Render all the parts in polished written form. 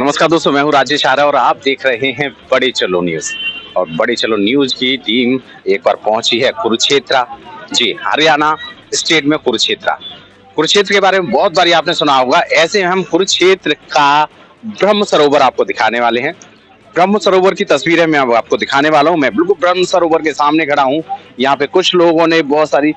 नमस्कार दोस्तों, मैं हूं राजेश आर्य और आप देख रहे हैं बड़े चलो न्यूज। और बड़े चलो न्यूज की टीम एक बार पहुंची है कुरुक्षेत्र। जी, हरियाणा स्टेट में कुरुक्षेत्र। कुरुक्षेत्र के बारे में बहुत बारी आपने सुना होगा। ऐसे हम कुरुक्षेत्र का ब्रह्म सरोवर आपको दिखाने वाले हैं। ब्रह्म सरोवर की तस्वीरें मैं अब आपको दिखाने वाला हूं। मैं बिल्कुल ब्रह्म सरोवर के सामने खड़ा हूं। यहाँ पे कुछ लोगों ने बहुत सारी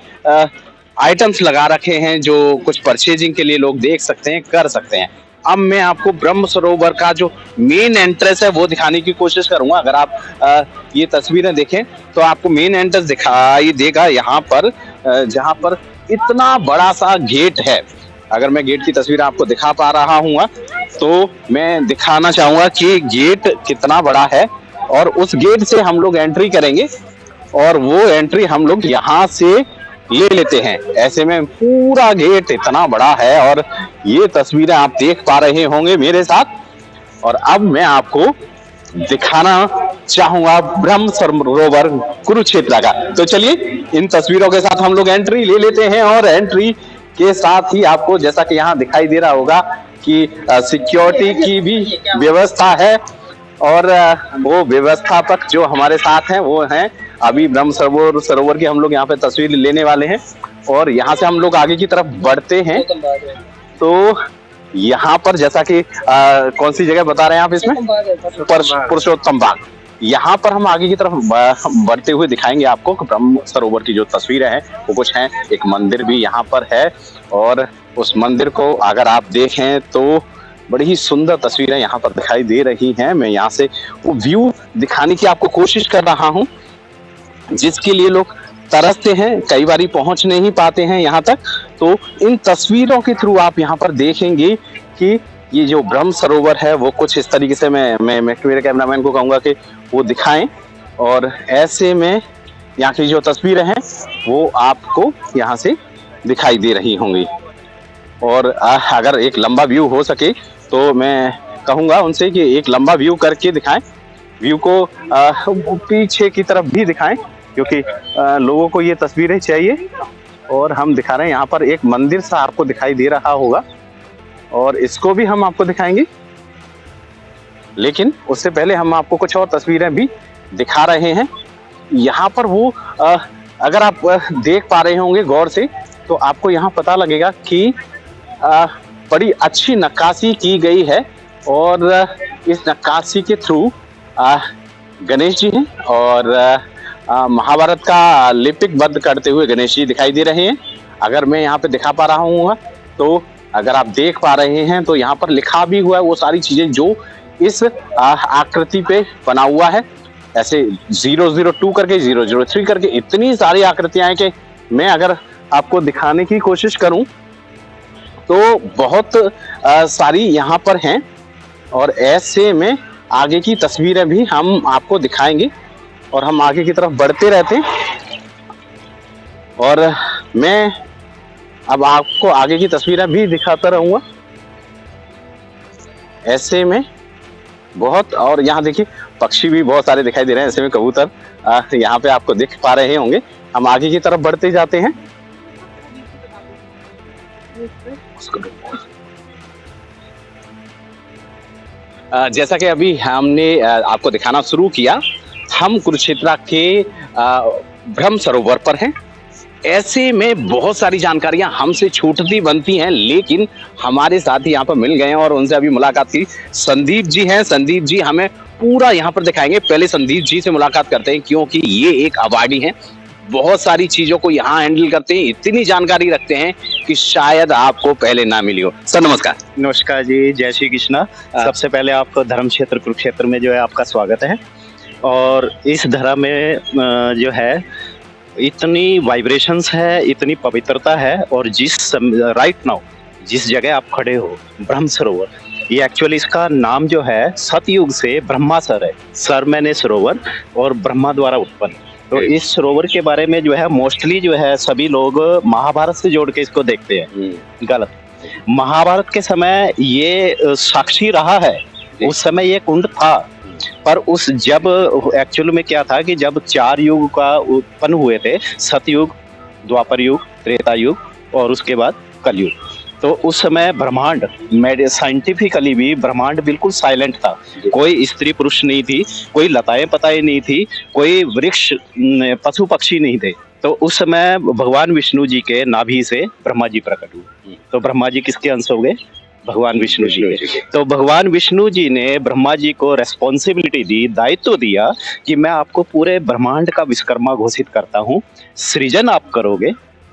आइटम्स लगा रखे हैं जो कुछ परचेजिंग के लिए लोग देख सकते हैं, कर सकते हैं। अब मैं आपको ब्रह्म सरोवर का जो मेन एंट्रेंस है वो दिखाने की कोशिश करूंगा। अगर आप ये तस्वीरें देखें तो आपको मेन एंट्रेंस दिखाई देगा यहाँ पर, जहाँ पर इतना बड़ा सा गेट है। अगर मैं गेट की तस्वीर आपको दिखा पा रहा हूँ तो मैं दिखाना चाहूंगा कि गेट कितना बड़ा है और उस गेट से हम लोग एंट्री करेंगे और वो एंट्री हम लोग यहाँ से ले लेते हैं। ऐसे में पूरा गेट इतना बड़ा है और ये तस्वीरें आप देख पा रहे होंगे मेरे साथ। और अब मैं आपको दिखाना चाहूंगा ब्रह्म सरोवर कुरुक्षेत्र का। तो चलिए इन तस्वीरों के साथ हम लोग एंट्री ले लेते हैं और एंट्री के साथ ही आपको जैसा कि यहाँ दिखाई दे रहा होगा कि सिक्योरिटी की भी व्यवस्था है और वो व्यवस्थापक जो हमारे साथ हैं वो हैं। अभी ब्रह्म सरोवर की हम लोग यहाँ पे तस्वीर लेने वाले हैं और यहाँ से हम लोग आगे की तरफ बढ़ते हैं। तो यहाँ पर जैसा कि कौन सी जगह बता रहे हैं आप इसमें? पुरुषोत्तम बाग। यहाँ पर हम आगे की तरफ बढ़ते हुए दिखाएंगे आपको ब्रह्म सरोवर की जो तस्वीरें हैं वो कुछ हैं। एक मंदिर भी यहाँ पर है और उस मंदिर को अगर आप देखें तो बड़ी ही सुंदर तस्वीरें यहाँ पर दिखाई दे रही हैं। मैं यहाँ से वो व्यू दिखाने की आपको कोशिश कर रहा हूँ जिसके लिए लोग तरसते हैं, कई बारी पहुंच नहीं पाते हैं यहाँ तक। तो इन तस्वीरों के थ्रू आप यहाँ पर देखेंगे कि ये जो ब्रह्म सरोवर है वो कुछ इस तरीके से मैं मेरे कैमरामैन को कहूँगा कि वो दिखाएं। और ऐसे में यहाँ की जो तस्वीरें हैं वो आपको यहाँ से दिखाई दे रही होंगी। और अगर एक लंबा व्यू हो सके तो मैं कहूँगा उनसे कि एक लंबा व्यू करके दिखाएं, व्यू को पीछे की तरफ भी दिखाएं क्योंकि लोगों को ये तस्वीरें चाहिए। और हम दिखा रहे हैं यहाँ पर एक मंदिर सा आपको दिखाई दे रहा होगा और इसको भी हम आपको दिखाएंगे, लेकिन उससे पहले हम आपको कुछ और तस्वीरें भी दिखा रहे हैं। यहाँ पर वो अगर आप देख पा रहे होंगे गौर से तो आपको यहाँ पता लगेगा कि बड़ी अच्छी नक्काशी की गई है और इस नक्काशी के थ्रू गणेश जी हैं और महाभारत का लिपिबद्ध करते हुए गणेश जी दिखाई दे रहे हैं। अगर मैं यहाँ पे दिखा पा रहा हूँ तो अगर आप देख पा रहे हैं तो यहाँ पर लिखा भी हुआ है वो सारी चीजें जो इस आकृति पे बना हुआ है। ऐसे 002 करके 003 करके इतनी सारी आकृतियां हैं कि मैं अगर आपको दिखाने की कोशिश करूं तो बहुत सारी यहाँ पर हैं। और ऐसे में आगे की तस्वीरें भी हम आपको दिखाएंगे और हम आगे की तरफ बढ़ते रहते हैं। और मैं अब आपको आगे की तस्वीरें भी दिखाता रहूंगा ऐसे में बहुत। और यहाँ देखिए पक्षी भी बहुत सारे दिखाई दे रहे हैं, ऐसे में कबूतर यहाँ पे आपको दिख पा रहे होंगे। हम आगे की तरफ बढ़ते जाते हैं। जैसा कि अभी हमने आपको दिखाना शुरू किया, हम कुरुक्षेत्र के ब्रह्म सरोवर पर हैं। ऐसे में बहुत सारी जानकारियां हमसे छूटती बनती हैं, लेकिन हमारे साथ ही यहाँ पर मिल गए हैं और उनसे अभी मुलाकात की। संदीप जी हैं, संदीप जी हमें पूरा यहाँ पर दिखाएंगे। पहले संदीप जी से मुलाकात करते हैं क्योंकि ये एक अवार्डी हैं, बहुत सारी चीजों को यहाँ हैंडल करते हैं, इतनी जानकारी रखते हैं कि शायद आपको पहले ना मिली हो। सर नमस्कार। नमस्कार जी, जय श्री कृष्णा। सबसे पहले आपको धर्म क्षेत्र कुरुक्षेत्र में जो है आपका स्वागत है। और इस धरा में जो है इतनी वाइब्रेशंस है, इतनी पवित्रता है। और राइट नाउ जिस जगह आप खड़े हो ब्रह्म सरोवर, ये एक्चुअली इसका नाम जो है सतयुग से ब्रह्मासर है। सर मैंने सरोवर और ब्रह्मा द्वारा उत्पन्न। तो इस सरोवर के बारे में जो है मोस्टली जो है सभी लोग महाभारत से जोड़ के इसको देखते हैं। गलत। महाभारत के समय ये साक्षी रहा है, उस समय ये कुंड था। पर उस जब एक्चुअल में क्या था कि जब 4 युग का उत्पन्न हुए थे, सतयुग, द्वापर युग, त्रेता युग और उसके बाद कलयुग। तो उस समय ब्रह्मांड साइंटिफिकली भी ब्रह्मांड बिल्कुल साइलेंट था। कोई स्त्री पुरुष नहीं थी, कोई लताएं पताएं नहीं थी, कोई वृक्ष पशु पक्षी नहीं थे। तो उस समय भगवान विष्णु जी के नाभि से ब्रह्मा जी प्रकट हुए। तो ब्रह्मा जी किसके अंश हो गए? भगवान विष्णु जी के। तो भगवान विष्णु जी ने ब्रह्मा जी को रेस्पॉन्सिबिलिटी दी, दायित्व दिया कि मैं आपको पूरे ब्रह्मांड का विश्वकर्मा घोषित करता हूँ, सृजन आप करोगे,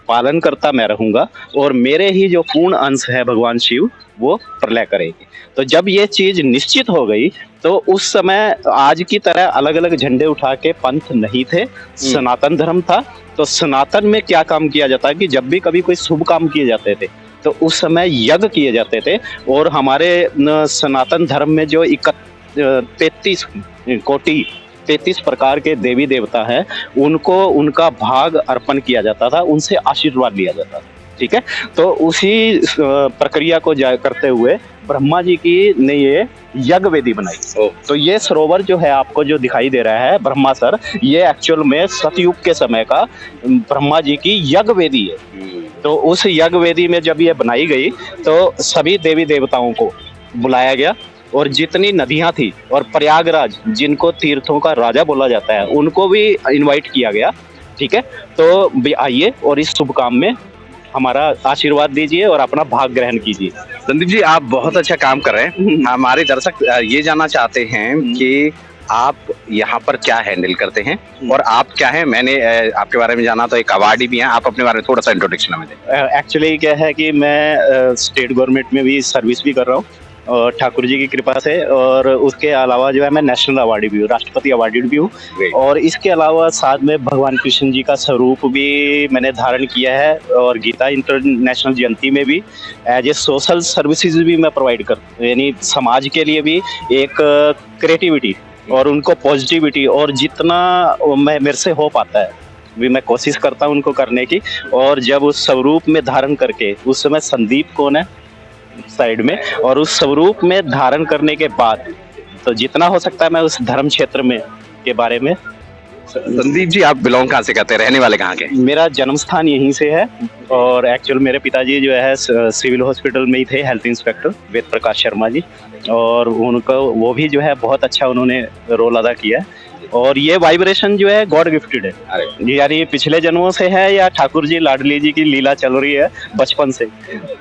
पालन करता मैं रहूंगा, और मेरे ही जो पूर्ण अंश है भगवान शिव वो प्रलय करेंगे। तो जब ये चीज निश्चित हो गई तो उस समय आज की तरह अलग अलग झंडे उठा के पंथ नहीं थे, सनातन धर्म था। तो सनातन में क्या काम किया जाता है कि जब भी कभी कोई शुभ काम किए जाते थे तो उस समय यज्ञ किए जाते थे। और हमारे सनातन धर्म में जो 33 कोटि 33 प्रकार के देवी देवता हैं, उनको उनका भाग अर्पण किया जाता था, उनसे आशीर्वाद लिया जाता था। ठीक है, तो उसी प्रक्रिया को करते हुए ब्रह्मा जी की ने ये यज्ञ वेदी बनाई। तो ये सरोवर जो है आपको जो दिखाई दे रहा है ब्रह्मासर, ये एक्चुअल में सतयुग के समय का ब्रह्मा जी की यज्ञ वेदी है। तो उस यज्ञ वेदी में जब ये बनाई गई तो सभी देवी देवताओं को बुलाया गया, और जितनी नदियां थी और प्रयागराज जिनको तीर्थों का राजा बोला जाता है उनको भी इनवाइट किया गया। ठीक है, तो भी आइए और इस शुभ काम में हमारा आशीर्वाद दीजिए और अपना भाग ग्रहण कीजिए। संदीप जी, आप बहुत अच्छा काम कर रहे हैं। हमारे दर्शक ये जानना चाहते हैं कि आप यहाँ पर क्या हैंडल करते हैं और आप क्या हैं। मैंने आपके बारे में जाना, तो एक अवार्डी भी हैं। आप अपने बारे में थोड़ा सा इंट्रोडक्शन हमें दें। एक्चुअली क्या है कि मैं स्टेट गवर्नमेंट में भी सर्विस भी कर रहा हूँ और ठाकुर जी की कृपा से, और उसके अलावा जो है मैं नेशनल अवार्डी भी हूँ, राष्ट्रपति अवार्डेड भी हूँ। और इसके अलावा साथ में भगवान कृष्ण जी का स्वरूप भी मैंने धारण किया है, और गीता इंटरनेशनल जयंती में भी एज ए सोशल सर्विसेज भी मैं प्रोवाइड करता हूँ, यानी समाज के लिए भी एक क्रिएटिविटी और उनको पॉजिटिविटी, और जितना मेरे से हो पाता है भी मैं कोशिश करता हूँ उनको करने की। और जब उस स्वरूप में धारण करके, उस समय संदीप कौन है साइड में, और उस स्वरूप में धारण करने के बाद तो जितना हो सकता है मैं उस धर्म क्षेत्र में के बारे में। संदीप जी, आप बिलोंग कहाँ से करते हैं, रहने वाले कहाँ के? मेरा जन्म स्थान यहीं से है, और एक्चुअल मेरे पिताजी जो है सिविल हॉस्पिटल में ही थे, हेल्थ इंस्पेक्टर वेद प्रकाश शर्मा जी, और उनका वो भी जो है बहुत अच्छा उन्होंने रोल अदा किया है। और ये वाइब्रेशन जो है गॉड गिफ्टेड है, यानी पिछले जन्मों से है या ठाकुर जी लाडली जी की लीला चल रही है बचपन से।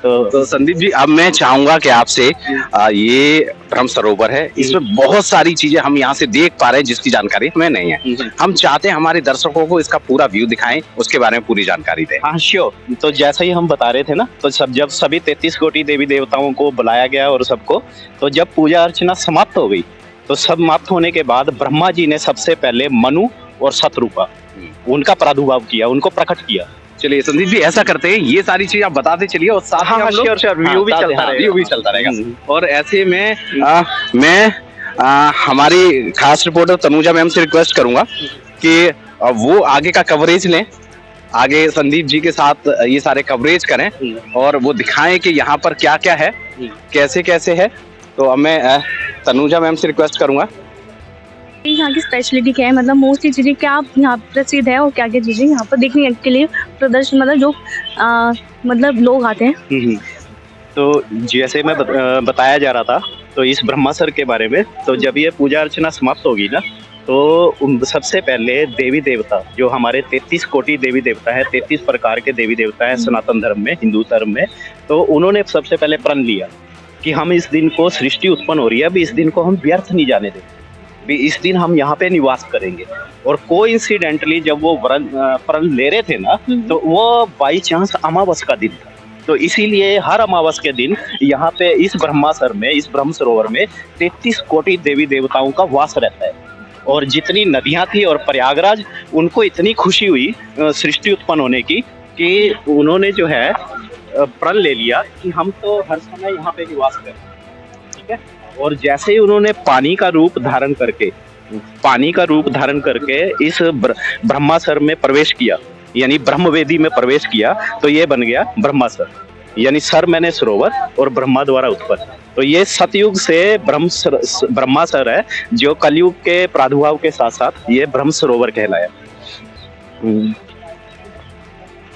तो संदीप जी, अब मैं चाहूंगा कि आपसे ये ब्रह्म सरोवर है, इसमें बहुत सारी चीजें हम यहाँ से देख पा रहे हैं जिसकी जानकारी हमें नहीं है। हम चाहते हैं हमारे दर्शकों को इसका पूरा व्यू दिखाएं, उसके बारे में पूरी जानकारी दें। हाँ श्योर। तो जैसा ही हम बता रहे थे ना, तो जब सभी 33 कोटि देवी देवताओं को बुलाया गया और सबको, तो जब पूजा अर्चना समाप्त हो गई तो समाप्त होने के बाद ब्रह्मा जी ने सबसे पहले मनु और शतरूपा उनका प्रादुर्भाव किया, उनको प्रकट किया। चलिए संदीप जी, ऐसा करते हैं, ये सारी चीज आप बताते चलिए और साथ में व्यू भी चलता रहेगा। और ऐसे में मैं हमारी खास रिपोर्टर तनुजा मैम से रिक्वेस्ट करूंगा कि वो आगे का कवरेज लें, आगे संदीप जी के साथ ये सारे कवरेज करें और वो दिखाएं कि यहाँ पर क्या क्या है, कैसे कैसे है। तो अब मैं तनुजा मैम से रिक्वेस्ट करूंगा, यहाँ की स्पेशलिटी क्या है, मतलब मोस्टली चीज़ें क्या यहाँ प्रसिद्ध है और क्या क्या चीज़ें यहाँ पर देखने के लिए प्रदर्शन, मतलब जो मतलब लोग आते हैं। तो जैसे मैं बताया जा रहा था तो इस ब्रह्मासर के बारे में, तो जब ये पूजा अर्चना समाप्त होगी ना, तो सबसे पहले देवी देवता जो हमारे 33 कोटि देवी देवता है, 33 प्रकार के देवी देवता है सनातन धर्म में, हिंदू धर्म में, तो उन्होंने सबसे पहले प्रण लिया कि हम इस दिन को, सृष्टि उत्पन्न हो रही है, अभी इस दिन को हम व्यर्थ नहीं जाने देंगे, भी इस दिन हम यहाँ पे निवास करेंगे। और कोइंसिडेंटली जब वो प्रण ले रहे थे ना, तो वो बाई चांस अमावस का दिन था। तो इसीलिए हर अमावस के दिन यहाँ पे इस ब्रह्मासर में, इस ब्रह्म सरोवर में 33 कोटि देवी देवताओं का वास रहता है। और जितनी नदियाँ थी और प्रयागराज, उनको इतनी खुशी हुई सृष्टि उत्पन्न होने की कि उन्होंने जो है प्रण ले लिया कि हम तो हर समय यहाँ पे निवास करें। ठीक है, और जैसे ही उन्होंने पानी का रूप धारण करके इस ब्रह्मासर में प्रवेश किया, यानी ब्रह्मवेदी में प्रवेश किया, तो ये बन गया ब्रह्मासर, यानी सर मैंने सरोवर और ब्रह्मा द्वारा उत्पन्न। तो ये सतयुग से ब्रह्मासर है, जो कलयुग के प्रादुर्भाव के साथ साथ ये ब्रह्म सरोवर कहलाया।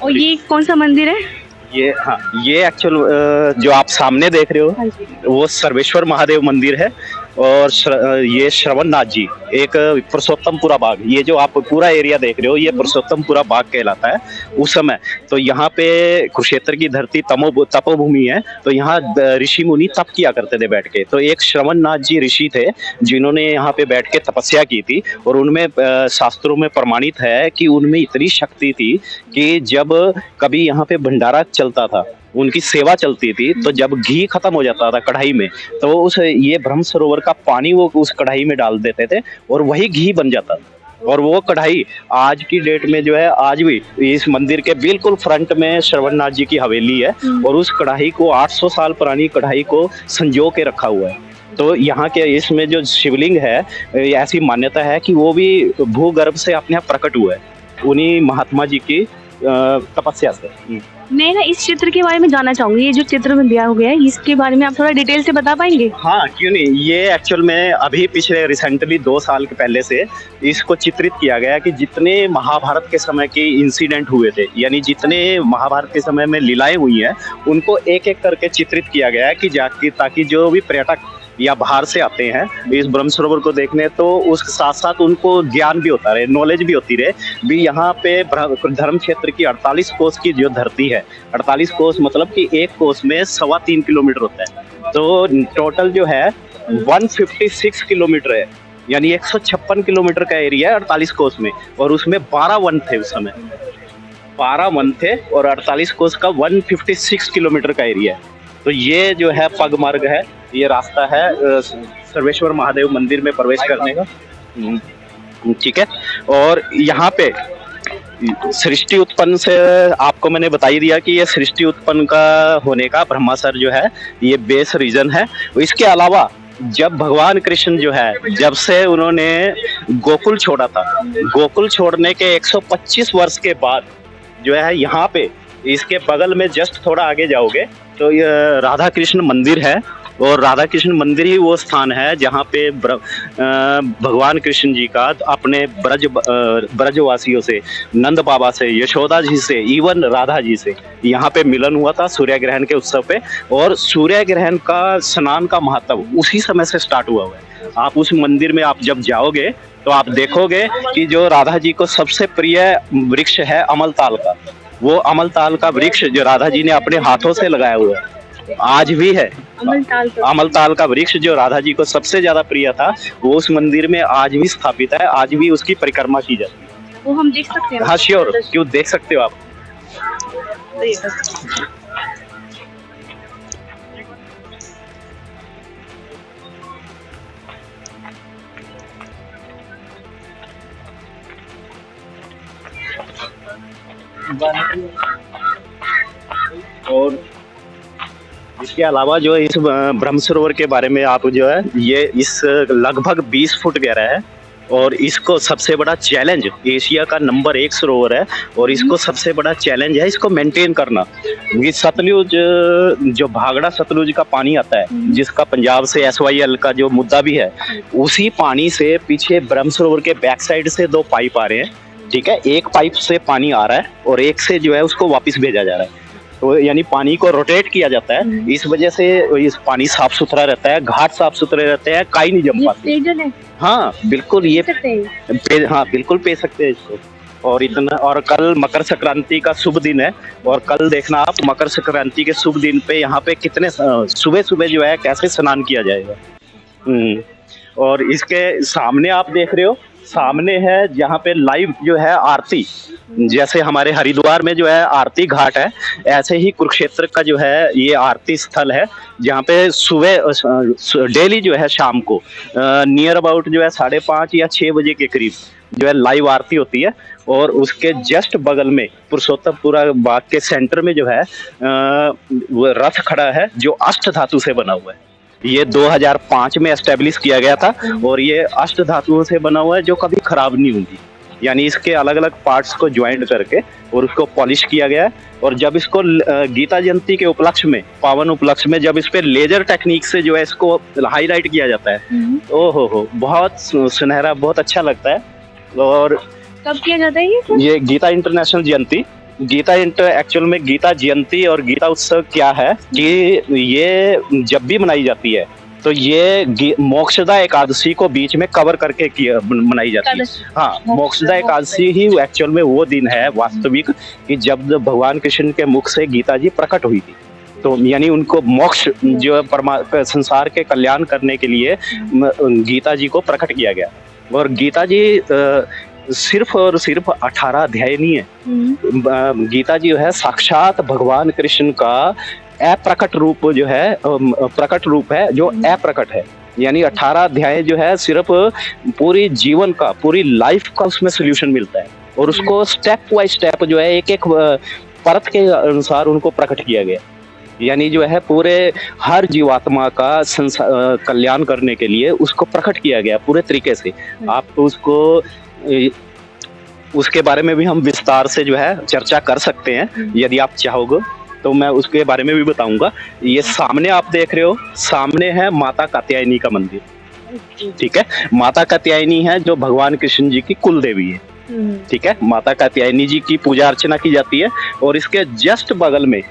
और ये कौन सा मंदिर है? ये एक्चुअल जो आप सामने देख रहे हो हाँ जी। वो सर्वेश्वर महादेव मंदिर है। और ये श्रवणनाथ जी, एक पुरुषोत्तमपुरा बाग, ये जो आप पूरा एरिया देख रहे हो ये पुरुषोत्तमपुरा बाग कहलाता है। उस समय तो यहाँ पे कुरुक्षेत्र की धरती तपोभूमि है, तो यहाँ ऋषि मुनि तप किया करते थे बैठ के। तो एक श्रवणनाथ जी ऋषि थे जिन्होंने यहाँ पे बैठ के तपस्या की थी, और उनमें शास्त्रों में प्रमाणित है कि उनमें इतनी शक्ति थी कि जब कभी यहाँ पे भंडारा चलता था, उनकी सेवा चलती थी, तो जब घी खत्म हो जाता था कढ़ाई में, तो उस ये ब्रह्म सरोवर का पानी वो उस कढ़ाई में डाल देते थे और वही घी बन जाता था। और वो कढ़ाई आज की डेट में जो है, आज भी इस मंदिर के बिल्कुल फ्रंट में श्रवणनाथ जी की हवेली है, और उस कढ़ाई को 800 साल पुरानी कढ़ाई को संजो के रखा हुआ है। तो यहाँ के इसमें जो शिवलिंग है, ऐसी मान्यता है कि वो भी भूगर्भ से अपने आप प्रकट हुआ है, उन्हीं महात्मा जी की तपस्या से। मैं ना इस चित्र के बारे में जानना चाहूंगी, ये जो चित्र में दिया हो गया है इसके बारे में आप थोड़ा डिटेल से बता पाएंगे? हाँ, क्यों नहीं। ये एक्चुअल में अभी पिछले रिसेंटली 2 साल के पहले से इसको चित्रित किया गया कि जितने महाभारत के समय के इंसिडेंट हुए थे, यानी जितने महाभारत के समय में लीलाएं हुई हैं, उनको एक एक करके चित्रित किया गया है कि ताकि जो भी पर्यटक या बाहर से आते हैं इस ब्रह्म सरोवर को देखने, तो उस साथ साथ उनको ज्ञान भी होता रहे, नॉलेज भी होती रहे भी। यहाँ पे धर्म क्षेत्र की 48 कोस की जो धरती है, 48 कोस मतलब कि एक कोस में 3.25 किलोमीटर होता है, तो टोटल जो है 156 किलोमीटर है, यानी 156 किलोमीटर का एरिया है 48 कोस में। और उसमें 12 वन थे उस समय, 12 वन थे, और 48 कोस का 156 किलोमीटर का एरिया है। तो ये जो है पग मार्ग है, ये रास्ता है सर्वेश्वर महादेव मंदिर में प्रवेश करने का। ठीक है। और यहाँ पे सृष्टि उत्पन्न से आपको मैंने बता ही दिया कि ये सृष्टि उत्पन्न का होने का ब्रह्मासर जो है ये बेस रीजन है। इसके अलावा जब भगवान कृष्ण जो है, जब से उन्होंने गोकुल छोड़ा था, गोकुल छोड़ने के 125 वर्ष के बाद जो है यहाँ पे इसके बगल में जस्ट थोड़ा आगे जाओगे तो ये राधा कृष्ण मंदिर है। और राधा कृष्ण मंदिर ही वो स्थान है जहाँ पे भगवान कृष्ण जी का अपने ब्रजवासियों से, नंद बाबा से, यशोदा जी से, इवन राधा जी से यहाँ पे मिलन हुआ था सूर्य ग्रहण के उत्सव पे। और सूर्य ग्रहण का स्नान का महत्व उसी समय से स्टार्ट हुआ है। आप उस मंदिर में आप जब जाओगे तो आप देखोगे कि जो राधा जी को सबसे प्रिय वृक्ष है अमलताल का, वो अमलताल का वृक्ष जो राधा जी ने अपने हाथों से लगाया हुआ है आज भी है। अमलताल का वृक्ष जो राधा जी को सबसे ज्यादा प्रिय था, वो उस मंदिर में आज भी स्थापित है, आज भी उसकी परिक्रमा की जाती है। वो हम देख सकते हैं? हाँ श्योर, क्यों देख सकते हो आप। और इसके अलावा जो इस ब्रह्म सरोवर के बारे में आप जो है, ये इस लगभग 20 फुट गहरा है, और इसको सबसे बड़ा चैलेंज, एशिया का नंबर 1 सरोवर है, और इसको सबसे बड़ा चैलेंज है इसको मेंटेन करना। ये सतलुज, जो भागड़ा सतलुज का पानी आता है, जिसका पंजाब से SYL का जो मुद्दा भी है, उसी पानी से पीछे ब्रह्म सरोवर के बैक साइड से 2 पाइप आ रहे हैं। ठीक है, एक पाइप से पानी आ रहा है और एक से जो है उसको वापस भेजा जा रहा है। तो यानी पानी को रोटेट किया जाता है, इस वजह से इस पानी साफ सुथरा रहता है, घाट साफ सुथरे रहते हैं, काई नहीं जम पाती। हाँ बिल्कुल, ये हाँ बिल्कुल पी सकते हैं इसको। और इतना, और कल मकर संक्रांति का शुभ दिन है, और कल देखना आप मकर संक्रांति के शुभ दिन पे यहाँ पे कितने सुबह सुबह जो है कैसे स्नान किया जाएगा। और इसके सामने आप देख रहे हो, सामने है जहाँ पे लाइव जो है आरती, जैसे हमारे हरिद्वार में जो है आरती घाट है, ऐसे ही कुरुक्षेत्र का जो है ये आरती स्थल है, जहाँ पे सुबह डेली जो है शाम को नियर अबाउट जो है 5:30 या 6 बजे के करीब जो है लाइव आरती होती है। और उसके जस्ट बगल में पुरुषोत्तमपुरा बाग के सेंटर में जो है वो रथ खड़ा है जो अष्ट धातु से बना हुआ है। ये 2005 में एस्टेब्लिश किया गया था, और ये अष्ट धातुओं से बना हुआ है जो कभी खराब नहीं होंगी। यानी इसके अलग अलग पार्ट्स को ज्वाइंट करके और उसको पॉलिश किया गया है। और जब इसको गीता जयंती के उपलक्ष्य में, पावन उपलक्ष्य में, जब इस पे लेजर टेक्निक से जो है इसको हाईलाइट किया जाता है, ओहो बहुत सुनहरा, बहुत अच्छा लगता है। और कब किया जाता है ये? गीता इंटरनेशनल जयंती गीता एक्चुअल में गीता जयंती और गीता उत्सव क्या है कि ये जब भी मनाई जाती है तो ये मोक्षदा एकादशी को बीच में कवर करके मनाई जाती है। हाँ, मोक्षदा एकादशी ही एक्चुअल में वो दिन है वास्तविक कि जब भगवान कृष्ण के मुख से गीता जी प्रकट हुई थी। तो यानी उनको मोक्ष जो संसार के कल्याण करने के लिए गीता जी को प्रकट किया गया। और गीता जी सिर्फ और सिर्फ 18 अध्याय नहीं है। गीता जी जो है साक्षात भगवान कृष्ण का अप्रकट रूप जो है, प्रकट रूप है जो अप्रकट है। यानी 18 अध्याय जो है सिर्फ पूरी जीवन का, पूरी लाइफ का उसमें सोल्यूशन मिलता है और उसको स्टेप बाय स्टेप जो है एक एक परत के अनुसार उनको प्रकट किया गया। यानी जो है पूरे हर जीवात्मा का कल्याण करने के लिए उसको प्रकट किया गया पूरे तरीके से। आप तो उसके बारे में भी हम विस्तार से जो है चर्चा कर सकते हैं यदि आप चाहोगे तो मैं उसके बारे में भी बताऊंगा। ये सामने आप देख रहे हो, सामने है माता कात्यायनी का मंदिर। ठीक है, माता कात्यायनी है जो भगवान कृष्ण जी की कुल देवी है। ठीक है, माता कात्यायनी जी की पूजा अर्चना की जाती है। और इसके जस्ट बगल में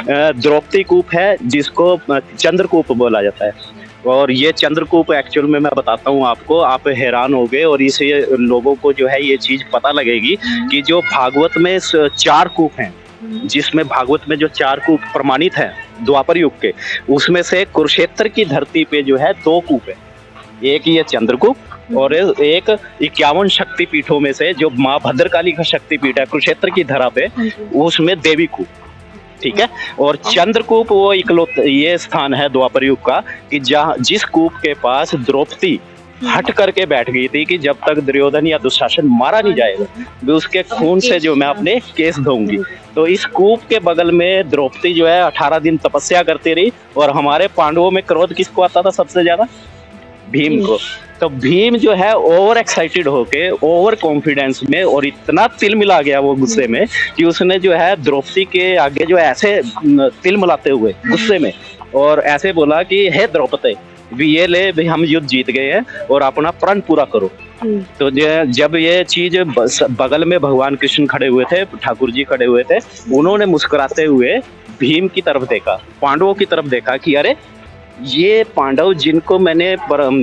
द्रौपदी कूप है जिसको चंद्रकूप बोला जाता है। और ये चंद्रकूप एक्चुअल में मैं बताता हूँ आपको, आप हैरान होगे और इसे लोगों को जो है ये चीज पता लगेगी कि जो भागवत में 4 कूप हैं, जिसमें भागवत में जो 4 कूप प्रमाणित हैं द्वापर युग के, उसमें से कुरुक्षेत्र की धरती पे जो है 2 कूप है। एक ये चंद्रकूप और एक 51 शक्तिपीठों में से जो माँ भद्रकाली का शक्तिपीठ है कुरुक्षेत्र की धरा पे, उसमें देवी कूप। ठीक है, और चंद्रकूप वो इकलौता ये स्थान है द्वापर युग का कि जहाँ जिस कूप के पास द्रौपदी हट करके बैठ गई थी कि जब तक दुर्योधन या दुशासन मारा नहीं जाएगा मैं उसके खून से जो मैं अपने केस धोऊंगी। तो इस कूप के बगल में द्रौपदी जो है 18 दिन तपस्या करती रही। और हमारे पांडवों में क्रोध किसको आता था सबसे ज्यादा? भीम को। तो भीम जो है ओवर एक्साइटेड होके, ओवर कॉन्फिडेंस में और इतना तिल मिला गया वो गुस्से में कि उसने जो है द्रौपदी के आगे जो ऐसे तिल मिलाते हुए गुस्से में और ऐसे बोला कि हे द्रौपदी, भी ये ले भी हम युद्ध जीत गए हैं और अपना प्रण पूरा करो। तो जब ये चीज बगल में भगवान कृष्ण खड़े हुए थे, ठाकुर जी खड़े हुए थे, उन्होंने मुस्कुराते हुए भीम की तरफ देखा, पांडवों की तरफ देखा कि अरे ये पांडव जिनको मैंने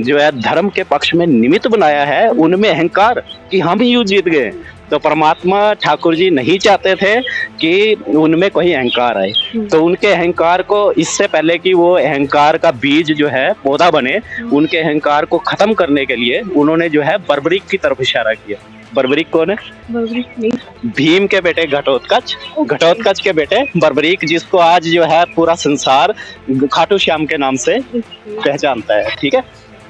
जो है धर्म के पक्ष में निमित्त बनाया है उनमें अहंकार कि हम ही युद्ध जीत गए। तो परमात्मा ठाकुर जी नहीं चाहते थे कि उनमें कोई अहंकार आए। तो उनके अहंकार को, इससे पहले कि वो अहंकार का बीज जो है पौधा बने, उनके अहंकार को खत्म करने के लिए उन्होंने जो है बर्बरीक की तरफ इशारा किया। बर्बरीक कौन है? भीम के बेटे घटोत्कच, घटोत्कच के बेटे बर्बरीक, जिसको आज जो है पूरा संसार खाटू श्याम के नाम से पहचानता है। ठीक है,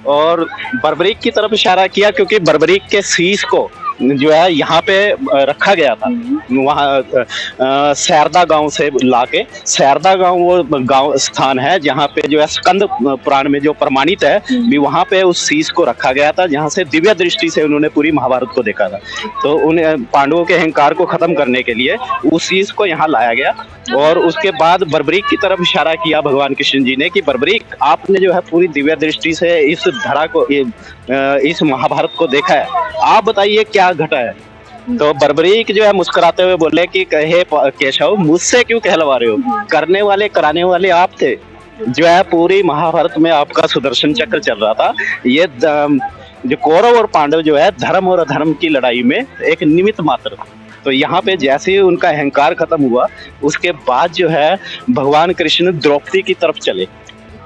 और बर्बरीक की तरफ इशारा किया क्योंकि बर्बरीक के शीश को जो है यहाँ पे रखा गया था। वहाँ सैरदा गांव से लाके, सैरदा गांव वो गांव स्थान है जहाँ पे जो है स्कंद पुराण में जो प्रमाणित है भी वहाँ पे उस शीश को रखा गया था जहाँ से दिव्य दृष्टि से उन्होंने पूरी महाभारत को देखा था। तो उन पांडवों के अहंकार को खत्म करने के लिए उस शीश को यहाँ लाया गया। और उसके बाद बर्बरीक की तरफ इशारा किया भगवान कृष्ण जी ने कि बर्बरीक, आपने जो है पूरी दिव्य दृष्टि से इस धरा को, इस महाभारत को देखा है, आप बताइए क्या घटा है। तो बर्बरीक जो है मुस्कुराते हुए बोले कि हे केशव, मुझसे क्यों कहलवा रहे हो, करने वाले कराने वाले आप थे। जो है पूरी महाभारत में आपका सुदर्शन चक्र चल रहा था। ये जो कौरव और पांडव जो है धर्म और अधर्म की लड़ाई में एक निमित्त मात्र। तो यहाँ पे जैसे ही उनका अहंकार खत्म हुआ उसके बाद जो है भगवान कृष्ण द्रौपदी की तरफ चले,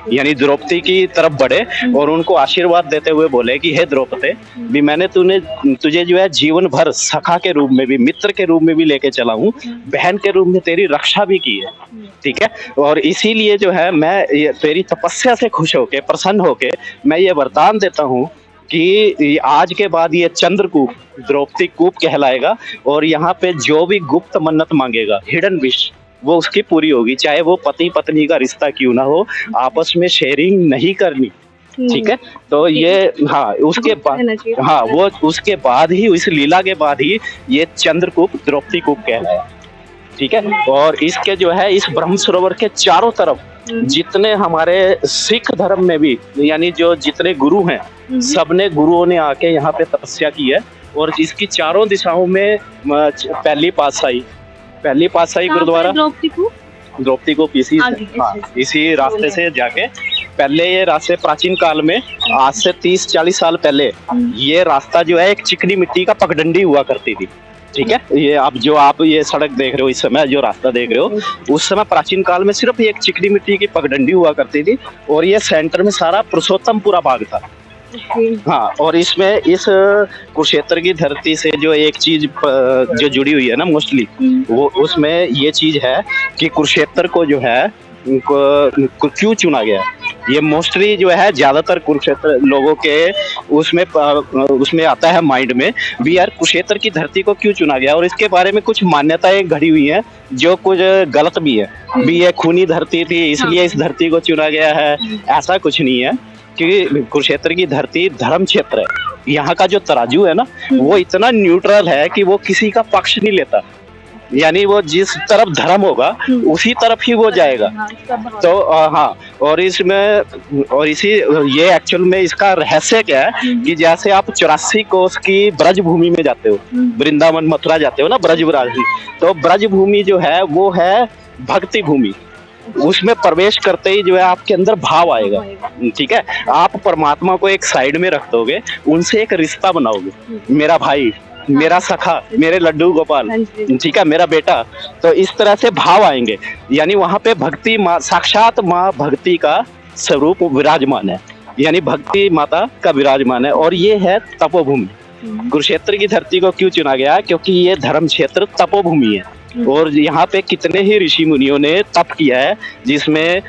यानी द्रौपदी की तरफ बढ़े और उनको आशीर्वाद देते हुए बोले कि हे द्रौपदी, भी मैंने तुझे जो है जीवन भर सखा के रूप में भी, मित्र के रूप में भी लेके चला हूँ, बहन के रूप में तेरी रक्षा भी की है। ठीक है, और इसीलिए जो है मैं तेरी तपस्या से खुश होके, प्रसन्न होके मैं ये वरदान देता हूँ कि आज के बाद ये चंद्रकूप द्रौपदी कूप कहलाएगा और यहाँ पे जो भी गुप्त मन्नत मांगेगा, हिडन विश, वो उसकी पूरी होगी। चाहे वो पति पत्नी का रिश्ता क्यों ना हो, आपस में शेयरिंग नहीं करनी। ठीक है, तो ये हाँ उसके बाद, हाँ वो उसके बाद ही, इस लीला के बाद ही ये चंद्रकूप द्रौपदी कूप कहलाया। ठीक है, और इसके जो है इस ब्रह्म सरोवर के चारों तरफ जितने हमारे सिख धर्म में भी, यानी जो जितने गुरु हैं, सबने गुरुओं ने आके यहाँ पे तपस्या की है। और इसकी चारों दिशाओं में पहली पातशाही पहली पातशाही कहाँ पर गुरुद्वारा द्रौपदी को इसी से, आगे, हाँ, अच्छा। इसी रास्ते से जाके, पहले ये रास्ते प्राचीन काल में आज से 30-40 साल पहले ये रास्ता जो है एक चिकनी मिट्टी का पगडंडी हुआ करती थी। ठीक है, ये आप ये सड़क देख रहे हो, इस समय जो रास्ता देख रहे हो, उस समय प्राचीन काल में सिर्फ एक चिकनी मिट्टी की पगडंडी हुआ करती थी और ये सेंटर में सारा पुरुषोत्तमपुरा बाग था। हाँ, और इसमें इस कुरुक्षेत्र की धरती से जो एक चीज जो जुड़ी हुई है ना मोस्टली, वो उसमें ये चीज है कि कुरुक्षेत्र को जो है क्यों चुना गया। ये मोस्टली जो है ज्यादातर कुरुक्षेत्र लोगों के उसमें आता है माइंड में भी, यार कुरुक्षेत्र की धरती को क्यों चुना गया, और इसके बारे में कुछ मान्यताएं घड़ी हुई हैं जो कुछ गलत भी है भी। ये खूनी धरती थी इसलिए इस धरती को चुना गया है, ऐसा कुछ नहीं है। क्योंकि कुरुक्षेत्र की धरती धर्म क्षेत्र है। यहाँ का जो तराजू है ना, वो इतना न्यूट्रल है कि वो किसी का पक्ष नहीं लेता, यानी वो जिस तरफ धर्म होगा उसी तरफ ही वो जाएगा। तो हाँ, और ये एक्चुअल में इसका रहस्य क्या है कि जैसे आप 84 कोस की ब्रज भूमि में जाते हो, वृंदावन मथुरा जाते हो ना, ब्रज तो ब्रज भूमि जो है वो है भक्ति भूमि। उसमें प्रवेश करते ही जो है आपके अंदर भाव आएगा। ठीक है, आप परमात्मा को एक साइड में रख दोगे, उनसे एक रिश्ता बनाओगे, मेरा भाई, मेरा सखा, मेरे लड्डू गोपाल, ठीक है, मेरा बेटा। तो इस तरह से भाव आएंगे, यानी वहां पे भक्ति माँ, साक्षात माँ भक्ति का स्वरूप विराजमान है, यानी भक्ति माता का विराजमान है। और ये है तपोभूमि। कुरुक्षेत्र की धरती को क्यों चुना गया, क्योंकि ये धर्म क्षेत्र तपोभूमि है और यहाँ पे कितने ही ऋषि मुनियों ने तप किया है, जिसमें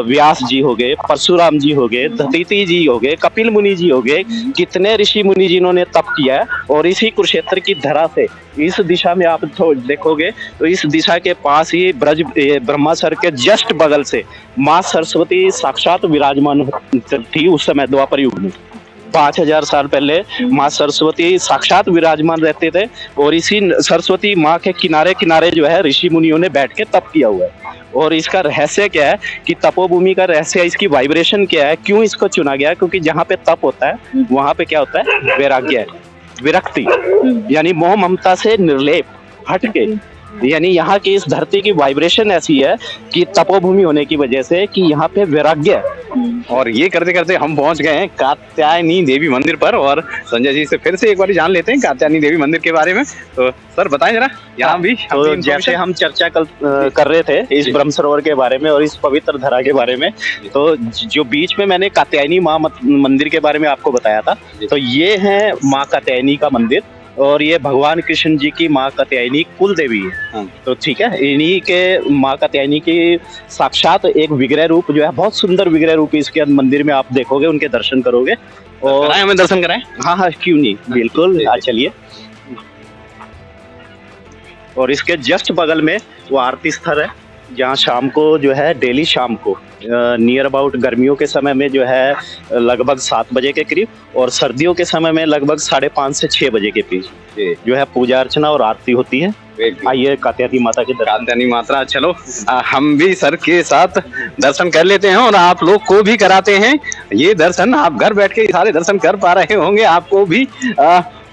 व्यास जी हो गए, परशुराम जी हो गए, दधीति जी हो गए, कपिल मुनि जी हो गए, कितने ऋषि मुनि जिन्होंने तप किया है। और इसी कुरुक्षेत्र की धरा से इस दिशा में आप देखोगे तो इस दिशा के पास ही ब्रह्मासर के जस्ट बगल से माँ सरस्वती साक्षात विराजमान थी। उस समय द्वापर युग में 5000 साल पहले माँ सरस्वती साक्षात विराजमान रहते थे और इसी सरस्वती माँ के किनारे किनारे जो है ऋषि मुनियों ने बैठ के तप किया हुआ है। और इसका रहस्य क्या है कि तपोभूमि का रहस्य, इसकी वाइब्रेशन क्या है, क्यों इसको चुना गया, क्योंकि जहाँ पे तप होता है वहां पे क्या होता है, वैराग्य, विरक्ति, यानी मोह ममता से निर्लेप, हटके। यानी यहाँ की इस धरती की वाइब्रेशन ऐसी है कि तपोभूमि होने की वजह से कि यहाँ पे वैराग्य है। और ये करते करते हम पहुंच गए हैं कात्यायनी देवी मंदिर पर, और संजय जी से फिर से एक बार जान लेते हैं कात्यायनी देवी मंदिर के बारे में। तो सर बताएं जरा यहाँ भी। तो जैसे हम चर्चा कर रहे थे इस ब्रह्म सरोवर के बारे में और इस पवित्र धरा के बारे में, तो जो बीच में मैंने कात्यायनी माँ मंदिर के बारे में आपको बताया था, तो ये है माँ कात्यायनी का मंदिर और ये भगवान कृष्ण जी की माँ कात्यायनी कुल देवी है। तो ठीक है, इन्हीं के माँ कात्यायनी की साक्षात एक विग्रह रूप जो है, बहुत सुंदर विग्रह रूप इसके मंदिर में आप देखोगे, उनके दर्शन करोगे। और हमें दर्शन कराएं। हाँ, क्यों नहीं, बिल्कुल, चलिए। और इसके जस्ट बगल में वो आरती स्थल है, जहाँ शाम को जो है, डेली शाम को नियर अबाउट गर्मियों के समय में जो है लगभग 7 बजे के करीब, और सर्दियों के समय में लगभग 5:30 से 6 बजे के बीच जो है पूजा अर्चना और आरती होती है। आइए कात्यायनी माता के दर्शन। कात्यायनी माता, चलो हम भी सर के साथ दर्शन कर लेते हैं और आप लोग को भी कराते हैं ये दर्शन। आप घर बैठ के सारे दर्शन कर पा रहे होंगे, आपको भी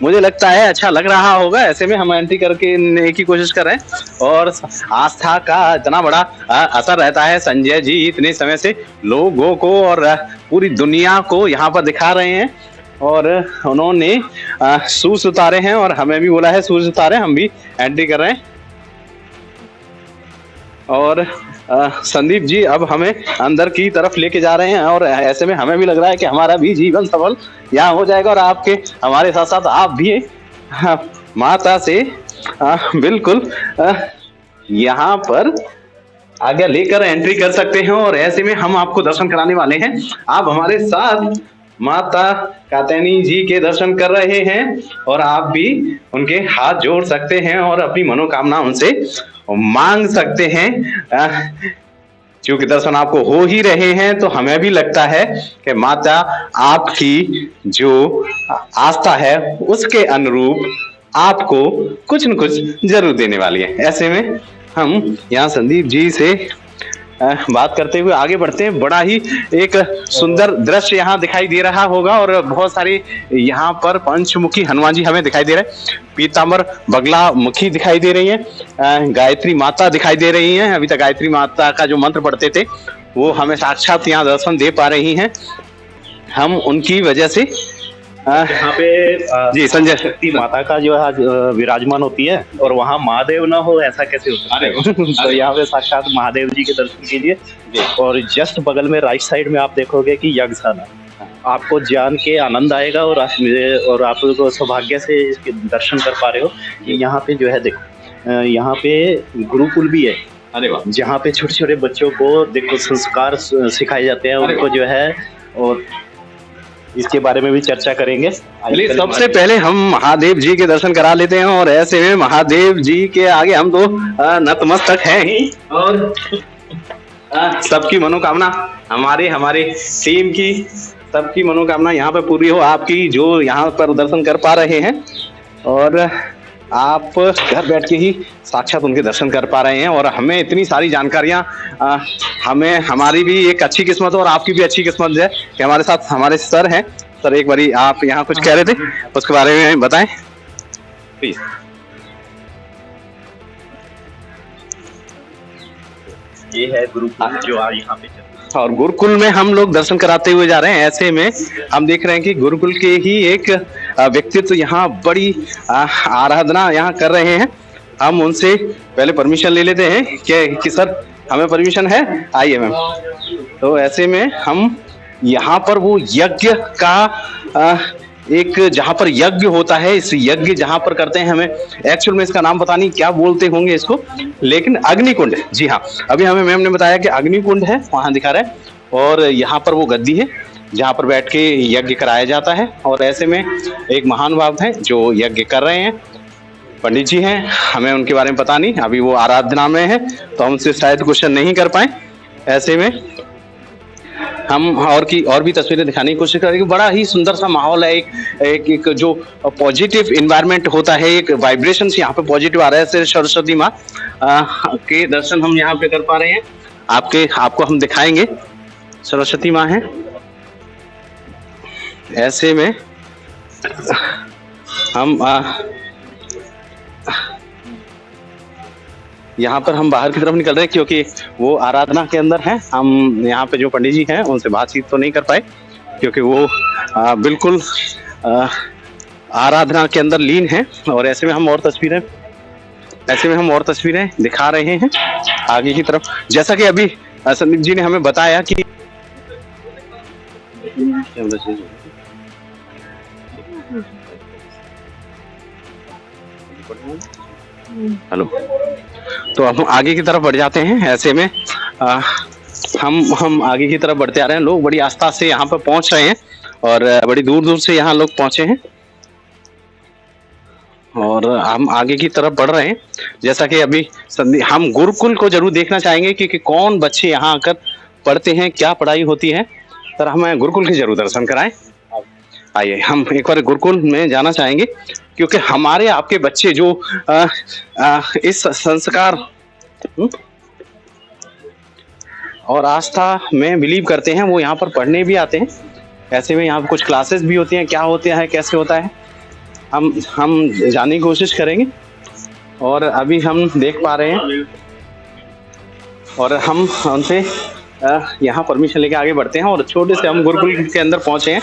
मुझे लगता है अच्छा लग रहा होगा। ऐसे में हम एंट्री करके लेने की कोशिश कर रहे हैं और आस्था का इतना बड़ा असर रहता है। संजय जी इतने समय से लोगों को और पूरी दुनिया को यहाँ पर दिखा रहे हैं और उन्होंने शूज उतारे हैं और हमें भी बोला है शूज उतारे, हम भी एंट्री कर रहे हैं। और संदीप जी अब हमें अंदर की तरफ लेके जा रहे हैं और ऐसे में हमें भी लग रहा है कि हमारा भी जीवन सफल यहाँ हो जाएगा और आपके हमारे साथ साथ आप भी माता से बिल्कुल यहाँ पर आगे लेकर एंट्री कर सकते हैं। और ऐसे में हम आपको दर्शन कराने वाले हैं, आप हमारे साथ माता कात्यायनी जी के दर्शन कर रहे हैं और आप भी उनके हाथ जोड़ सकते हैं और अपनी मनोकामना उनसे मांग सकते हैं। क्योंकि दर्शन आपको हो ही रहे हैं तो हमें भी लगता है कि माता आपकी जो आस्था है उसके अनुरूप आपको कुछ न कुछ जरूर देने वाली है। ऐसे में हम यहाँ संदीप जी से बात करते हुए आगे बढ़ते हैं। बड़ा ही एक सुंदर दृश्य यहाँ दिखाई दे रहा होगा और बहुत सारे यहाँ पर पंचमुखी हनुमान जी हमें दिखाई दे रहे हैं, पीताम्बर बगला मुखी दिखाई दे रही है, गायत्री माता दिखाई दे रही हैं। अभी तक गायत्री माता का जो मंत्र पढ़ते थे वो हमें साक्षात यहाँ दर्शन दे पा रही हैं। हम उनकी वजह से यहाँ पे जी संजय शक्ति माता का जो है विराजमान होती है और वहाँ महादेव ना हो ऐसा कैसे हो सकता है। तो यहाँ पे साक्षात महादेव जी के दर्शन कीजिए और जस्ट बगल में राइट साइड में आप देखोगे कि यज्ञशाला, आपको जान के आनंद आएगा और आप लोग सौभाग्य से इसके दर्शन कर पा रहे हो कि यहाँ पे जो है देखो यहाँ पे गुरुकुल भी है। अरे वाह, जहाँ पे छोटे छोटे बच्चों को देखो संस्कार सिखाए जाते हैं उनको जो है, और इसके बारे में भी चर्चा करेंगे। सबसे पहले हम महादेव जी के दर्शन करा लेते हैं और ऐसे में महादेव जी के आगे हम तो नतमस्तक हैं ही और सबकी मनोकामना हमारे टीम की सबकी मनोकामना यहाँ पे पूरी हो, आपकी जो यहाँ पर दर्शन कर पा रहे हैं और आप घर बैठ के ही साक्षात उनके दर्शन कर पा रहे हैं। और हमें इतनी सारी जानकारियाँ हमें हमारी भी एक अच्छी किस्मत और आपकी भी अच्छी किस्मत है कि हमारे साथ हमारे सर हैं। सर एक बारी आप यहाँ कुछ कह रहे थे उसके बारे में बताएं प्लीज। ये है गुरुकुल जो आज यहाँ पे और गुरुकुल में हम लोग दर्शन कराते हुए जा रहे हैं। ऐसे में हम देख रहे हैं कि गुरुकुल के ही एक व्यक्तित्व यहाँ बड़ी आराधना यहाँ कर रहे हैं। हम उनसे पहले परमिशन ले लेते हैं कि सर हमें परमिशन है, आइए मैम। तो ऐसे में हम यहाँ पर वो यज्ञ का एक जहाँ पर यज्ञ होता है, इस यज्ञ जहाँ पर करते हैं, हमें एक्चुअल में इसका नाम पता नहीं क्या बोलते होंगे इसको, लेकिन अग्निकुंड, जी हाँ, अभी हमें मैम ने बताया कि अग्निकुंड है, वहाँ दिखा रहा है। और यहाँ पर वो गद्दी है जहाँ पर बैठ के यज्ञ कराया जाता है। और ऐसे में एक महानुभाव है जो यज्ञ कर रहे हैं, पंडित जी हैं, हमें उनके बारे में पता नहीं, अभी वो आराधना में है तो हम उनसे शायद क्वेश्चन नहीं कर पाए। ऐसे में हम और भी तस्वीरें दिखाने की कोशिश करेंगे। बड़ा ही सुंदर सा माहौल है, एक जो पॉजिटिव इन्वायरमेंट होता है, एक वाइब्रेशन यहाँ पे पॉजिटिव आ रहा है। सरस्वती माँ के दर्शन हम यहाँ पे कर पा रहे हैं, आपको हम दिखाएंगे। सरस्वती माँ है। ऐसे में हम यहाँ पर हम बाहर की तरफ निकल रहे हैं क्योंकि वो आराधना के अंदर हैं। हम यहाँ पे जो पंडित जी हैं उनसे बातचीत तो नहीं कर पाए क्योंकि वो बिल्कुल आराधना के अंदर लीन हैं। और ऐसे में हम और तस्वीरें दिखा रहे हैं आगे की तरफ। जैसा कि अभी संदीप जी ने हमें बताया कि हेलो, तो हम आगे की तरफ बढ़ जाते हैं। ऐसे में हम आगे की तरफ बढ़ते आ रहे हैं। लोग बड़ी आस्था से यहाँ पर पहुंच रहे हैं और बड़ी दूर दूर से यहाँ लोग पहुंचे हैं और हम आगे की तरफ बढ़ रहे हैं। जैसा कि अभी हम गुरुकुल को जरूर देखना चाहेंगे कि कौन बच्चे यहाँ आकर पढ़ते हैं, क्या पढ़ाई होती है। सर हमें गुरुकुल के जरूर दर्शन कराएं। आइए हम एक बार गुरुकुल में जाना चाहेंगे क्योंकि हमारे आपके बच्चे जो इस संस्कार और आस्था में बिलीव करते हैं वो यहाँ पर पढ़ने भी आते हैं। ऐसे में यहाँ पर कुछ क्लासेस भी होती हैं, क्या होते हैं, कैसे होता है, हम जानने की कोशिश करेंगे। और अभी हम देख पा रहे हैं और हम उनसे यहाँ परमिशन लेके आगे बढ़ते हैं और छोटे से हम गुरुकुल के अंदर पहुँचे हैं।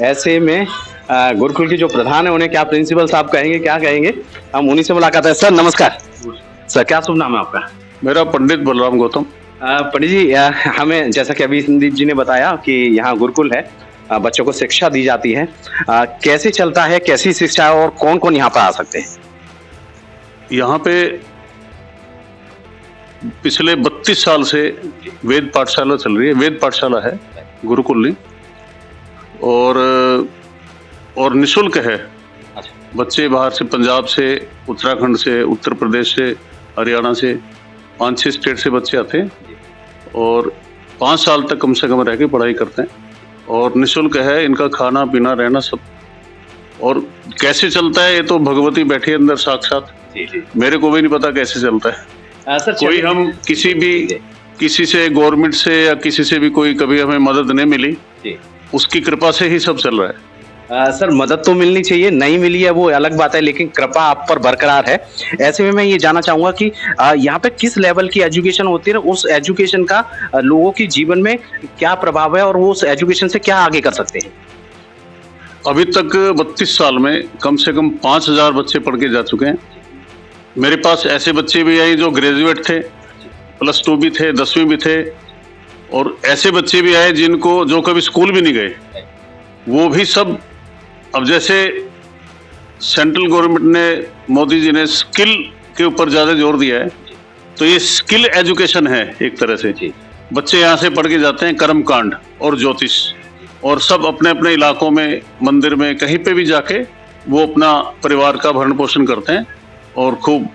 ऐसे में गुरुकुल के जो प्रधान है उन्हें क्या प्रिंसिपल साहब कहेंगे, क्या कहेंगे, हम उन्हीं से मुलाकात है। सर नमस्कार। सर क्या शुभ नाम है आपका? मेरा पंडित बलराम गौतम। पंडित जी हमें जैसा कि अभी संदीप जी ने बताया कि यहाँ गुरुकुल है, बच्चों को शिक्षा दी जाती है, कैसे चलता है, कैसी शिक्षा है और कौन कौन यहाँ पर आ सकते हैं? यहाँ पे पिछले 32 साल से वेद पाठशाला चल रही है। वेद पाठशाला है गुरुकुल नहीं, और निशुल्क है। बच्चे बाहर से, पंजाब से, उत्तराखंड से, उत्तर प्रदेश से, हरियाणा से, 5-6 स्टेट से बच्चे आते हैं और 5 साल तक कम से कम रह के पढ़ाई करते हैं और निशुल्क है इनका खाना पीना रहना सब। और कैसे चलता है ये तो भगवती बैठी है अंदर साक्षात, मेरे को भी नहीं पता कैसे चलता है। सर कोई हम किसी भी किसी से गवर्नमेंट से या किसी से भी कोई कभी हमें मदद नहीं मिली, जी। उसकी कृपा से ही सब चल रहा है। सर मदद तो मिलनी चाहिए, नहीं मिली है वो अलग बात है, लेकिन कृपा आप पर बरकरार है। ऐसे में मैं ये जानना चाहूंगा कि यहाँ पे किस लेवल की एजुकेशन होती है, उस एजुकेशन का लोगों की जीवन में क्या प्रभाव है और वो उस एजुकेशन से क्या आगे कर सकते हैं? अभी तक 32 साल में कम से कम 5000 बच्चे पढ़ के जा चुके हैं। मेरे पास ऐसे बच्चे भी आए जो ग्रेजुएट थे, +2 भी थे, 10वीं भी थे, और ऐसे बच्चे भी आए जिनको जो कभी स्कूल भी नहीं गए, वो भी सब। अब जैसे सेंट्रल गवर्नमेंट ने, मोदी जी ने स्किल के ऊपर ज्यादा जोर दिया है, तो ये स्किल एजुकेशन है एक तरह से। बच्चे यहाँ से पढ़ के जाते हैं कर्मकांड और ज्योतिष, और सब अपने अपने इलाकों में, मंदिर में, कहीं पे भी जाके वो अपना परिवार का भरण पोषण करते हैं और खूब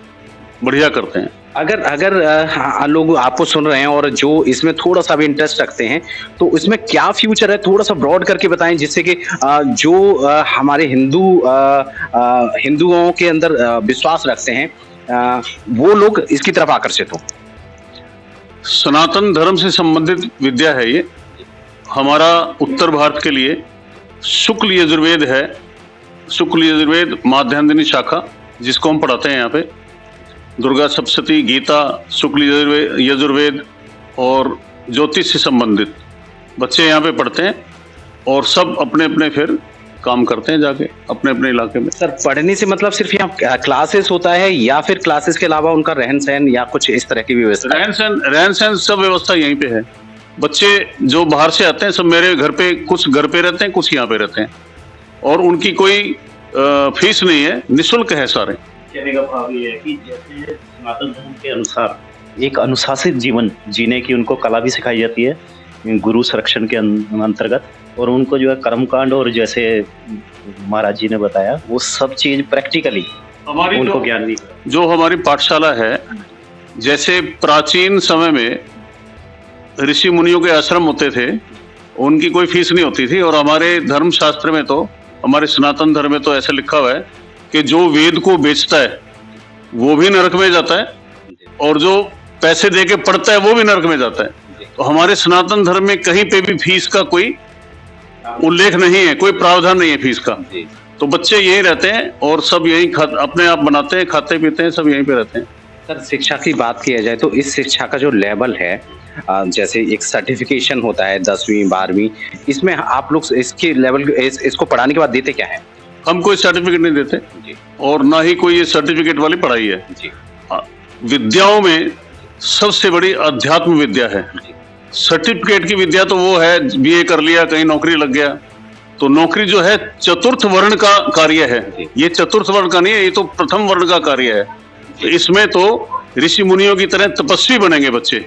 बढ़िया करते हैं। अगर लोग आपको सुन रहे हैं और जो इसमें थोड़ा सा भी इंटरेस्ट रखते हैं, तो इसमें क्या फ्यूचर है, थोड़ा सा ब्रॉड करके बताएं, जिससे कि जो हमारे हिंदुओं के अंदर विश्वास रखते हैं, वो लोग इसकी तरफ आकर्षित हों। सनातन धर्म से संबंधित विद्या है ये। हमारा उत्तर भारत के लिए शुक्ल यजुर्वेद है, शुक्ल यजुर्वेद माध्यान्दिनी शाखा, जिसको हम पढ़ाते हैं यहाँ पे। दुर्गा सप्तशती, गीता, शुक्ल यजुर्वेद और ज्योतिष से संबंधित बच्चे यहाँ पे पढ़ते हैं, और सब अपने अपने फिर काम करते हैं जाके अपने अपने इलाके में। सर पढ़ने से मतलब सिर्फ यहाँ क्लासेस होता है, या फिर क्लासेस के अलावा उनका रहन सहन या कुछ इस तरह की व्यवस्था? रहन सहन सब व्यवस्था यहीं पे है। बच्चे जो बाहर से आते हैं सब मेरे घर पे, कुछ घर पे रहते हैं, कुछ यहाँ पे रहते हैं, और उनकी कोई फीस नहीं है, निःशुल्क है सारे। कहने का भाव ये है कि जैसे सनातन धर्म के अनुसार एक अनुशासित जीवन जीने की उनको कला भी सिखाई जाती है गुरु संरक्षण के अंतर्गत, और उनको जो है कर्मकांड और जैसे महाराज जी ने बताया वो सब चीज प्रैक्टिकली उनको ज्ञान भी। जो हमारी पाठशाला है, जैसे प्राचीन समय में ऋषि मुनियों के आश्रम होते थे, उनकी कोई फीस नहीं होती थी, और हमारे धर्म शास्त्र में तो, हमारे सनातन धर्म में तो ऐसा लिखा हुआ है कि जो वेद को बेचता है वो भी नरक में जाता है, और जो पैसे दे के पढ़ता है वो भी नरक में जाता है। तो हमारे सनातन धर्म में कहीं पे भी फीस का कोई उल्लेख नहीं है, कोई प्रावधान नहीं है फीस का। तो बच्चे यहीं रहते हैं और सब यहीं अपने आप बनाते हैं, खाते पीते हैं, सब यहीं पे रहते हैं। सर शिक्षा की बात किया जाए तो इस शिक्षा का जो लेवल है, जैसे एक सर्टिफिकेशन होता है 10वीं 12वीं, इसमें आप लोग इसके लेवल इसको पढ़ाने के बाद देते क्या है? हम कोई सर्टिफिकेट नहीं देते जी। और ना ही कोई ये सर्टिफिकेट वाली पढ़ाई है जी। विद्याओं में सबसे बड़ी अध्यात्म विद्या है। सर्टिफिकेट की विद्या तो वो है, बीए कर लिया, कहीं नौकरी लग गया, तो नौकरी जो है चतुर्थ वर्ण का कार्य है। ये चतुर्थ वर्ण का नहीं है, ये तो प्रथम वर्ण का कार्य है। तो इसमें तो ऋषि मुनियों की तरह तपस्वी बनेंगे बच्चे,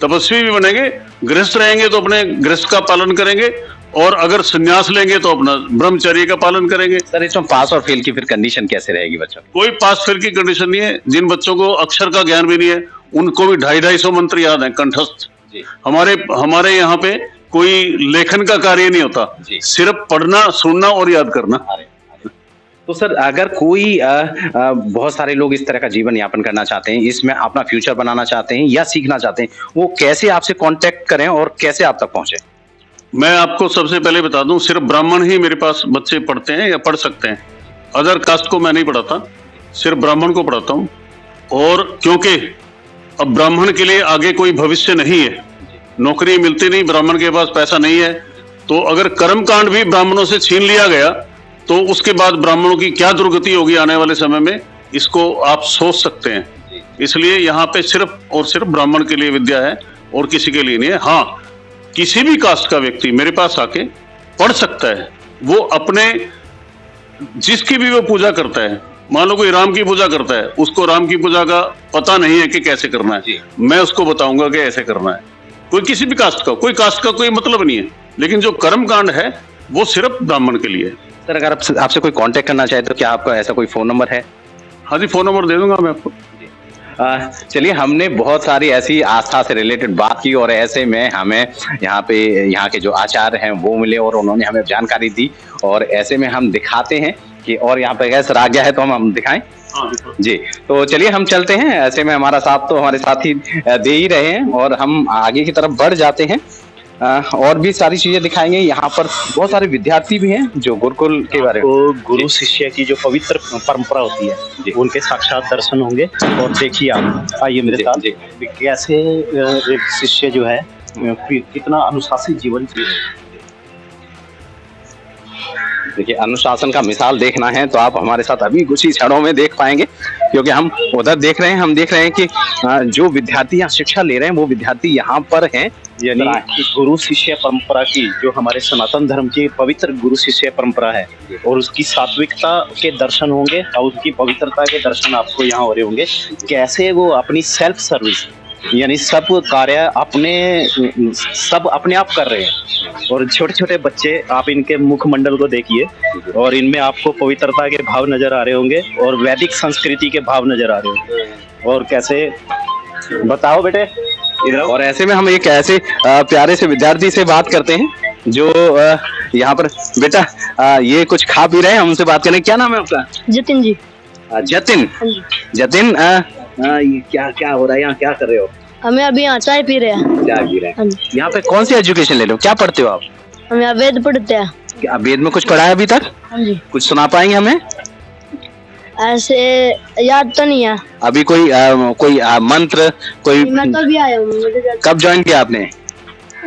तपस्वी भी बनेंगे, गृहस्थ रहेंगे तो अपने गृहस्थ का पालन करेंगे, और अगर संन्यास लेंगे तो अपना ब्रह्मचर्य का पालन करेंगे। सर इसमें पास और फेल की फिर कंडीशन कैसे रहेगी बच्चों? कोई पास फेल की कंडीशन नहीं है। जिन बच्चों को अक्षर का ज्ञान भी नहीं है, उनको भी 250-250 मंत्र याद है कंठस्थ। हमारे यहाँ पे कोई लेखन का कार्य नहीं होता, सिर्फ पढ़ना, सुनना और याद करना। तो सर अगर कोई बहुत सारे लोग इस तरह का जीवन यापन करना चाहते हैं, इसमें अपना फ्यूचर बनाना चाहते हैं या सीखना चाहते हैं, वो कैसे आपसे कांटेक्ट करें और कैसे आप तक पहुंचे? मैं आपको सबसे पहले बता दूं, सिर्फ ब्राह्मण ही मेरे पास बच्चे पढ़ते हैं या पढ़ सकते हैं। अदर कास्ट को मैं नहीं पढ़ाता, सिर्फ ब्राह्मण को पढ़ाता हूं। और क्योंकि अब ब्राह्मण के लिए आगे कोई भविष्य नहीं है, नौकरी मिलती नहीं, ब्राह्मण के पास पैसा नहीं है, तो अगर कर्मकांड भी ब्राह्मणों से छीन लिया गया तो उसके बाद ब्राह्मणों की क्या दुर्गति होगी आने वाले समय में, इसको आप सोच सकते हैं। इसलिए यहाँ पे सिर्फ और सिर्फ ब्राह्मण के लिए विद्या है और किसी के लिए नहीं है। हाँ, किसी भी कास्ट का व्यक्ति मेरे पास आके पढ़ सकता है। वो अपने जिसकी भी वो पूजा करता है, मान लो कोई राम की पूजा करता है, उसको राम की पूजा का पता नहीं है कि कैसे करना है, मैं उसको बताऊंगा कि ऐसे करना है। कोई किसी भी कास्ट का, कोई कास्ट का कोई मतलब नहीं है, लेकिन जो कर्म कांड है वो सिर्फ ब्राह्मण के लिए है। सर अगर आपसे कोई कांटेक्ट करना चाहे तो क्या आपका ऐसा कोई फोन नंबर है? हाँ जी, फोन नंबर दे दूंगा मैं आपको। चलिए, हमने बहुत सारी ऐसी आस्था से रिलेटेड बात की और ऐसे में हमें यहाँ के जो आचार्य हैं वो मिले और उन्होंने हमें जानकारी दी, और ऐसे में हम दिखाते हैं कि, और यहाँ पे गैस आ गया है तो हम दिखाएं। जी। तो चलिए हम चलते हैं, ऐसे में हमारा साथ तो हमारे साथी दे ही रहे हैं और हम आगे की तरफ बढ़ जाते हैं। और भी सारी चीजें दिखाएंगे। यहाँ पर बहुत सारे विद्यार्थी भी हैं जो गुरुकुल के बारे में, तो गुरु शिष्य की जो पवित्र परंपरा होती है उनके साक्षात दर्शन होंगे। और देखिए आप आइए मेरे साथ, कैसे एक शिष्य जो है कितना अनुशासित जीवन जी रहे हैं। देखिए अनुशासन का मिसाल देखना है तो आप हमारे साथ अभी कुछ ही क्षणों में देख पाएंगे, क्योंकि हम उधर देख रहे हैं, हम देख रहे हैं कि जो विद्यार्थी यहाँ शिक्षा ले रहे हैं वो विद्यार्थी यहाँ पर हैं। यानी गुरु शिष्य परंपरा की जो हमारे सनातन धर्म की पवित्र गुरु शिष्य परंपरा है, और उसकी सात्विकता के दर्शन होंगे और उसकी पवित्रता के दर्शन आपको यहाँ हो रहे होंगे। कैसे वो अपनी सेल्फ सर्विस यानी सब कार्य सब अपने आप कर रहे हैं। और छोटे छोटे बच्चे, आप इनके मुखमंडल को देखिए और इनमें आपको पवित्रता के भाव नजर आ रहे होंगे और वैदिक संस्कृति के भाव नजर आ रहे होंगे। और कैसे, बताओ बेटे इधर। और ऐसे में हम एक ऐसे प्यारे से विद्यार्थी से बात करते हैं जो यहाँ पर, बेटा ये कुछ खा पी रहे हैं, हमसे बात करें। क्या नाम है आपका? जतिन जी। जतिन। जतिन, ये क्या हो रहा है यहाँ, क्या कर रहे हो? हमें अभी यहाँ चाय पी रहे हैं। चाय पी रहे हैं। यहाँ पे कौन सी एजुकेशन ले रहे हो, क्या पढ़ते हो आप? हम यहाँ वेद पढ़ते हैं। क्या वेद में कुछ पढ़ा है अभी तक? हाँ जी। कुछ सुना पाएंगे हमें? ऐसे याद तो नहीं है अभी कोई मंत्र कोई? मैं तो अभी आया हूँ। कब ज्वाइन किया आपने?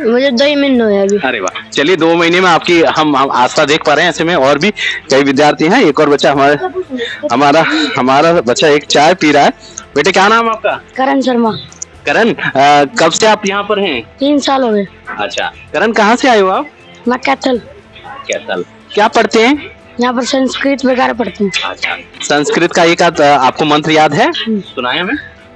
मुझे 2 महीने हुए अभी। अरे वाह, चलिए 2 महीने में आपकी हम आस्था देख पा रहे हैं। ऐसे में और भी कई विद्यार्थी हैं। एक और बच्चा हमारा बच्चा एक चाय पी रहा है। बेटे क्या नाम है आपका? करण शर्मा। करण, कब से आप यहाँ पर हैं? 3 साल हो गए। अच्छा करण, कहाँ से आए हो आप? मैं कैथल। क्या पढ़ते हैं यहाँ पर? संस्कृत वगैरह पढ़ते हैं। अच्छा, संस्कृत का एक आध आपको मंत्र याद है? सुनाए हमें।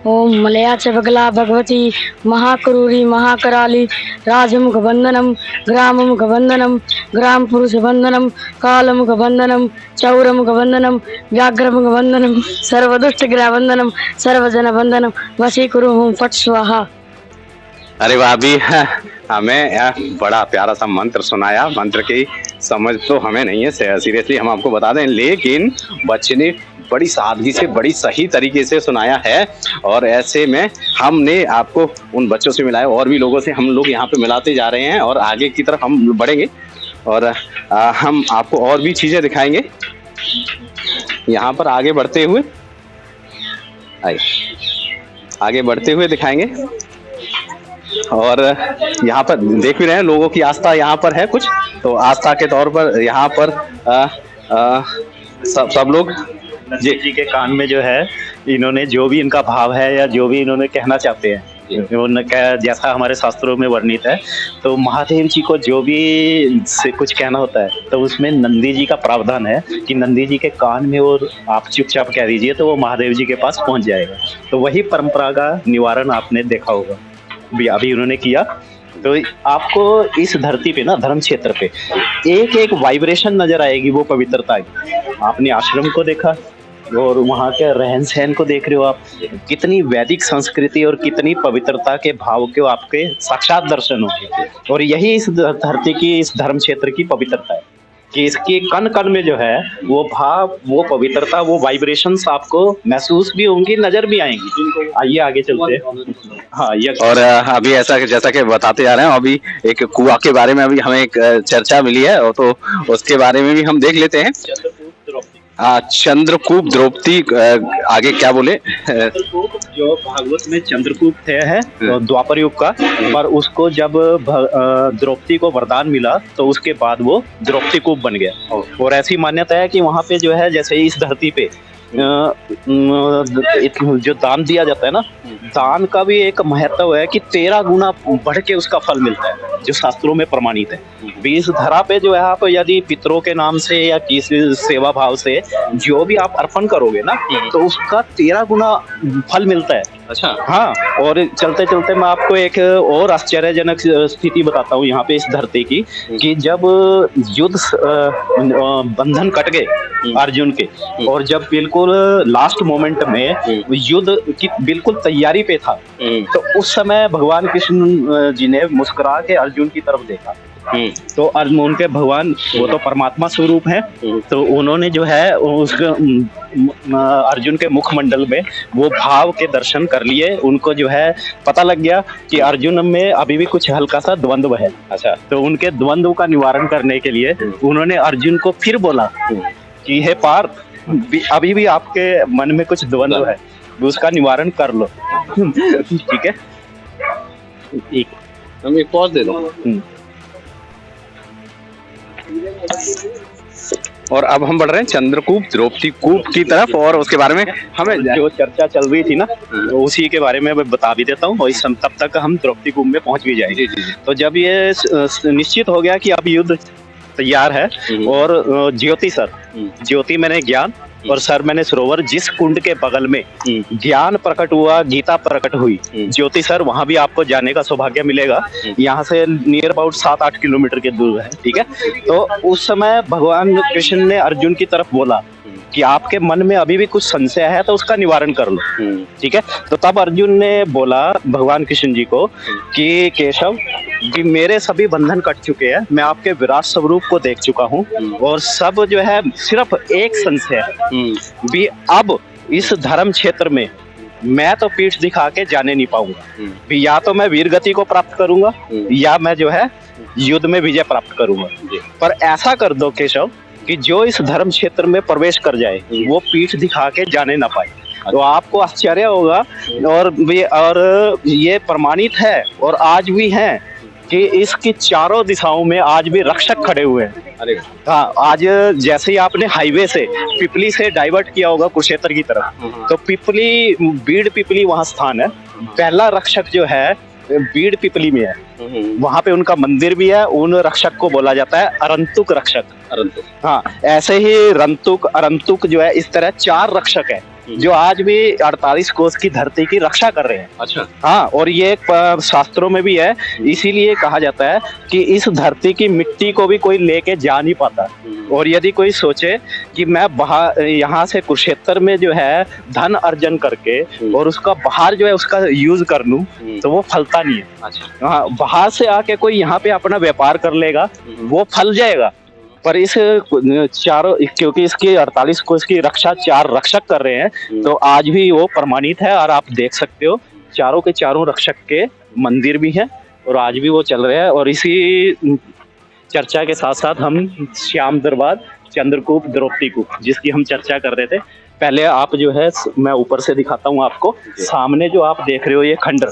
ओम मलया च बगला भगवती महाक्रूरी महाकराली राजमुख बंदनम ग्राममुख बंदनम ग्राम पुरुष बंदनम कालमुख बंदनम चौरमुख बंदनम व्याघ्रमुख बंदनम सर्वदुष्ट ग्रह बंदनम सर्वजन बंदनम वशीकुरु हूँ फट स्वाहा। अरे वाह, अभी हमें बड़ा प्यारा सा मंत्र सुनाया। मंत्र की समझ तो हमें नहीं है, सीरियसली हम आपको बता दें, लेकिन बच्चे ने बड़ी सादगी से बड़ी सही तरीके से सुनाया है। और ऐसे में हमने आपको उन बच्चों से मिलाया, और भी लोगों से हम लोग यहाँ पे मिलाते जा रहे हैं और आगे की तरफ हम बढ़ेंगे और हम आपको और भी चीज़ें दिखाएंगे। यहाँ पर आगे बढ़ते हुए दिखाएंगे। और यहाँ पर देख भी रहे हैं लोगों की आस्था यहाँ पर है कुछ, तो आस्था के तौर पर यहाँ पर सब लोग जी के कान में जो है इन्होंने जो भी इनका भाव है या जो भी इन्होंने कहना चाहते हैं, उन्होंने जैसा हमारे शास्त्रों में वर्णित है, तो महादेव जी को जो भी से कुछ कहना होता है तो उसमें नंदी जी का प्रावधान है कि नंदी जी के कान में और आप चुपचाप कह दीजिए तो वो महादेव जी के पास पहुंच जाएगा। तो वही परंपरा का निवारण आपने देखा होगा अभी उन्होंने किया। तो आपको इस धरती पे ना, धर्म क्षेत्र पे एक एक वाइब्रेशन नजर आएगी वो पवित्रता की। आपने आश्रम को देखा और वहाँ के रहन सहन को देख रहे हो आप, कितनी वैदिक संस्कृति और कितनी पवित्रता के भाव के आपके साक्षात दर्शन होंगे। और यही इस धरती की, इस धर्म क्षेत्र की पवित्रता है कि इसके कण कण में जो है वो भाव, वो पवित्रता, वो वाइब्रेशंस आपको महसूस भी होंगी, नजर भी आएंगी। आइए आगे चलते हैं। हाँ, ये और अभी ऐसा जैसा कि बताते जा रहे हैं, अभी एक कुआं के बारे में अभी हमें एक चर्चा मिली है, और तो उसके बारे में भी हम देख लेते हैं। चंद्रकूप द्रौपदी, आगे क्या बोले? जो भागवत में चंद्रकूप है द्वापर युग का, पर उसको जब द्रौपदी को वरदान मिला तो उसके बाद वो द्रौपदी कूप बन गया। और ऐसी मान्यता है कि वहाँ पे जो है, जैसे इस धरती पे जो दान दिया जाता है ना, दान का भी एक महत्व है कि 13 गुना बढ़ के उसका फल मिलता है, जो शास्त्रों में प्रमाणित है। इस धरा पे जो है आप यदि पितरों के नाम से या किसी सेवा भाव से जो भी आप अर्पण करोगे ना, तो उसका 13 गुना फल मिलता है। अच्छा, हाँ। और चलते चलते मैं आपको एक और आश्चर्यजनक स्थिति बताता हूँ यहाँ पे इस धरती की, कि जब युद्ध बंधन कट गए अर्जुन के, और जब बिल्कुल लास्ट मोमेंट में युद्ध की बिल्कुल तैयारी पे था, तो उस समय भगवान कृष्ण जी ने मुस्कुरा के अर्जुन की तरफ देखा तो उनके भगवान वो तो परमात्मा स्वरूप है, तो उन्होंने जो है उसके अर्जुन के मुखमंडल में वो भाव के दर्शन कर लिए। उनको जो है पता लग गया कि अर्जुन में अभी भी कुछ हल्का सा द्वंद्व है। अच्छा। तो उनके द्वंद्व का निवारण करने के लिए उन्होंने अर्जुन को फिर बोला कि हे पार्थ, अभी भी आपके मन में कुछ द्वंद्व है, उसका निवारण कर लो। ठीक है, एक हम एक पॉज दे दो। और अब हम बढ़ रहे हैं चंद्रकूप द्रौपदी कूप की तरफ, और उसके बारे में हमें जो चर्चा चल रही थी ना, तो उसी के बारे में मैं बता भी देता हूँ, और तब तक हम द्रौपदी कूप में पहुंच भी जाएंगे। तो जब ये निश्चित हो गया कि अब युद्ध तैयार है, और ज्योति मैंने ज्ञान, और सर मैंने सरोवर, जिस कुंड के बगल में ज्ञान प्रकट हुआ, गीता प्रकट हुई, ज्योति सर, वहां भी आपको जाने का सौभाग्य मिलेगा। यहाँ से नियर अबाउट 7-8 किलोमीटर के दूर है। ठीक है, तो उस समय भगवान कृष्ण ने अर्जुन की तरफ बोला कि आपके मन में अभी भी कुछ संशय है तो उसका निवारण कर लो। ठीक है, तो तब अर्जुन ने बोला भगवान कृष्ण जी को कि केशव कि मेरे सभी बंधन कट चुके हैं, मैं आपके विराट स्वरूप को देख चुका हूँ, और सब जो है सिर्फ एक संशय है भी, अब इस धर्म क्षेत्र में मैं तो पीठ दिखा के जाने नहीं पाऊंगा भी, या तो मैं वीर गति को प्राप्त करूंगा या मैं जो है युद्ध में विजय प्राप्त करूंगा। पर ऐसा कर दो केशव कि जो इस धर्म क्षेत्र में प्रवेश कर जाए वो पीठ दिखा के जाने ना पाए। तो आपको आश्चर्य होगा, और ये प्रमाणित है और आज भी है कि इसकी चारों दिशाओं में आज भी रक्षक खड़े हुए हैं। अरे हाँ, आज जैसे ही आपने हाईवे से पिपली से डाइवर्ट किया होगा कुरुक्षेत्र की तरफ, तो पिपली बीड़ पिपली वहाँ स्थान है। पहला रक्षक जो है बीड़ पिपली में है, वहाँ पे उनका मंदिर भी है। उन रक्षक को बोला जाता है अरंतुक रक्षक। हाँ, ऐसे ही रंतुक, अरंतुक जो है, इस तरह 4 रक्षक है जो आज भी 48 कोस की धरती की रक्षा कर रहे हैं। अच्छा। हाँ, और ये शास्त्रों में भी है, इसीलिए कहा जाता है कि इस धरती की मिट्टी को भी कोई लेके जा नहीं पाता। और यदि कोई सोचे कि मैं यहाँ से कुरुक्षेत्र में जो है धन अर्जन करके और उसका बाहर जो है उसका यूज कर लूं, तो वो फलता नहीं है। अच्छा। हाँ, बाहर से आके कोई यहाँ पे अपना व्यापार कर लेगा, वो फल जाएगा। पर इस चारों, क्योंकि इसकी 48 कोस की रक्षा 4 रक्षक कर रहे हैं, तो आज भी वो प्रमाणित है। और आप देख सकते हो चारों के चारों रक्षक के मंदिर भी हैं और आज भी वो चल रहे हैं। और इसी चर्चा के साथ साथ हम श्याम दरबार, चंद्रकूप, द्रौपदी कूप, जिसकी हम चर्चा कर रहे थे, पहले आप जो है मैं ऊपर से दिखाता हूँ आपको। सामने जो आप देख रहे हो ये खंडर,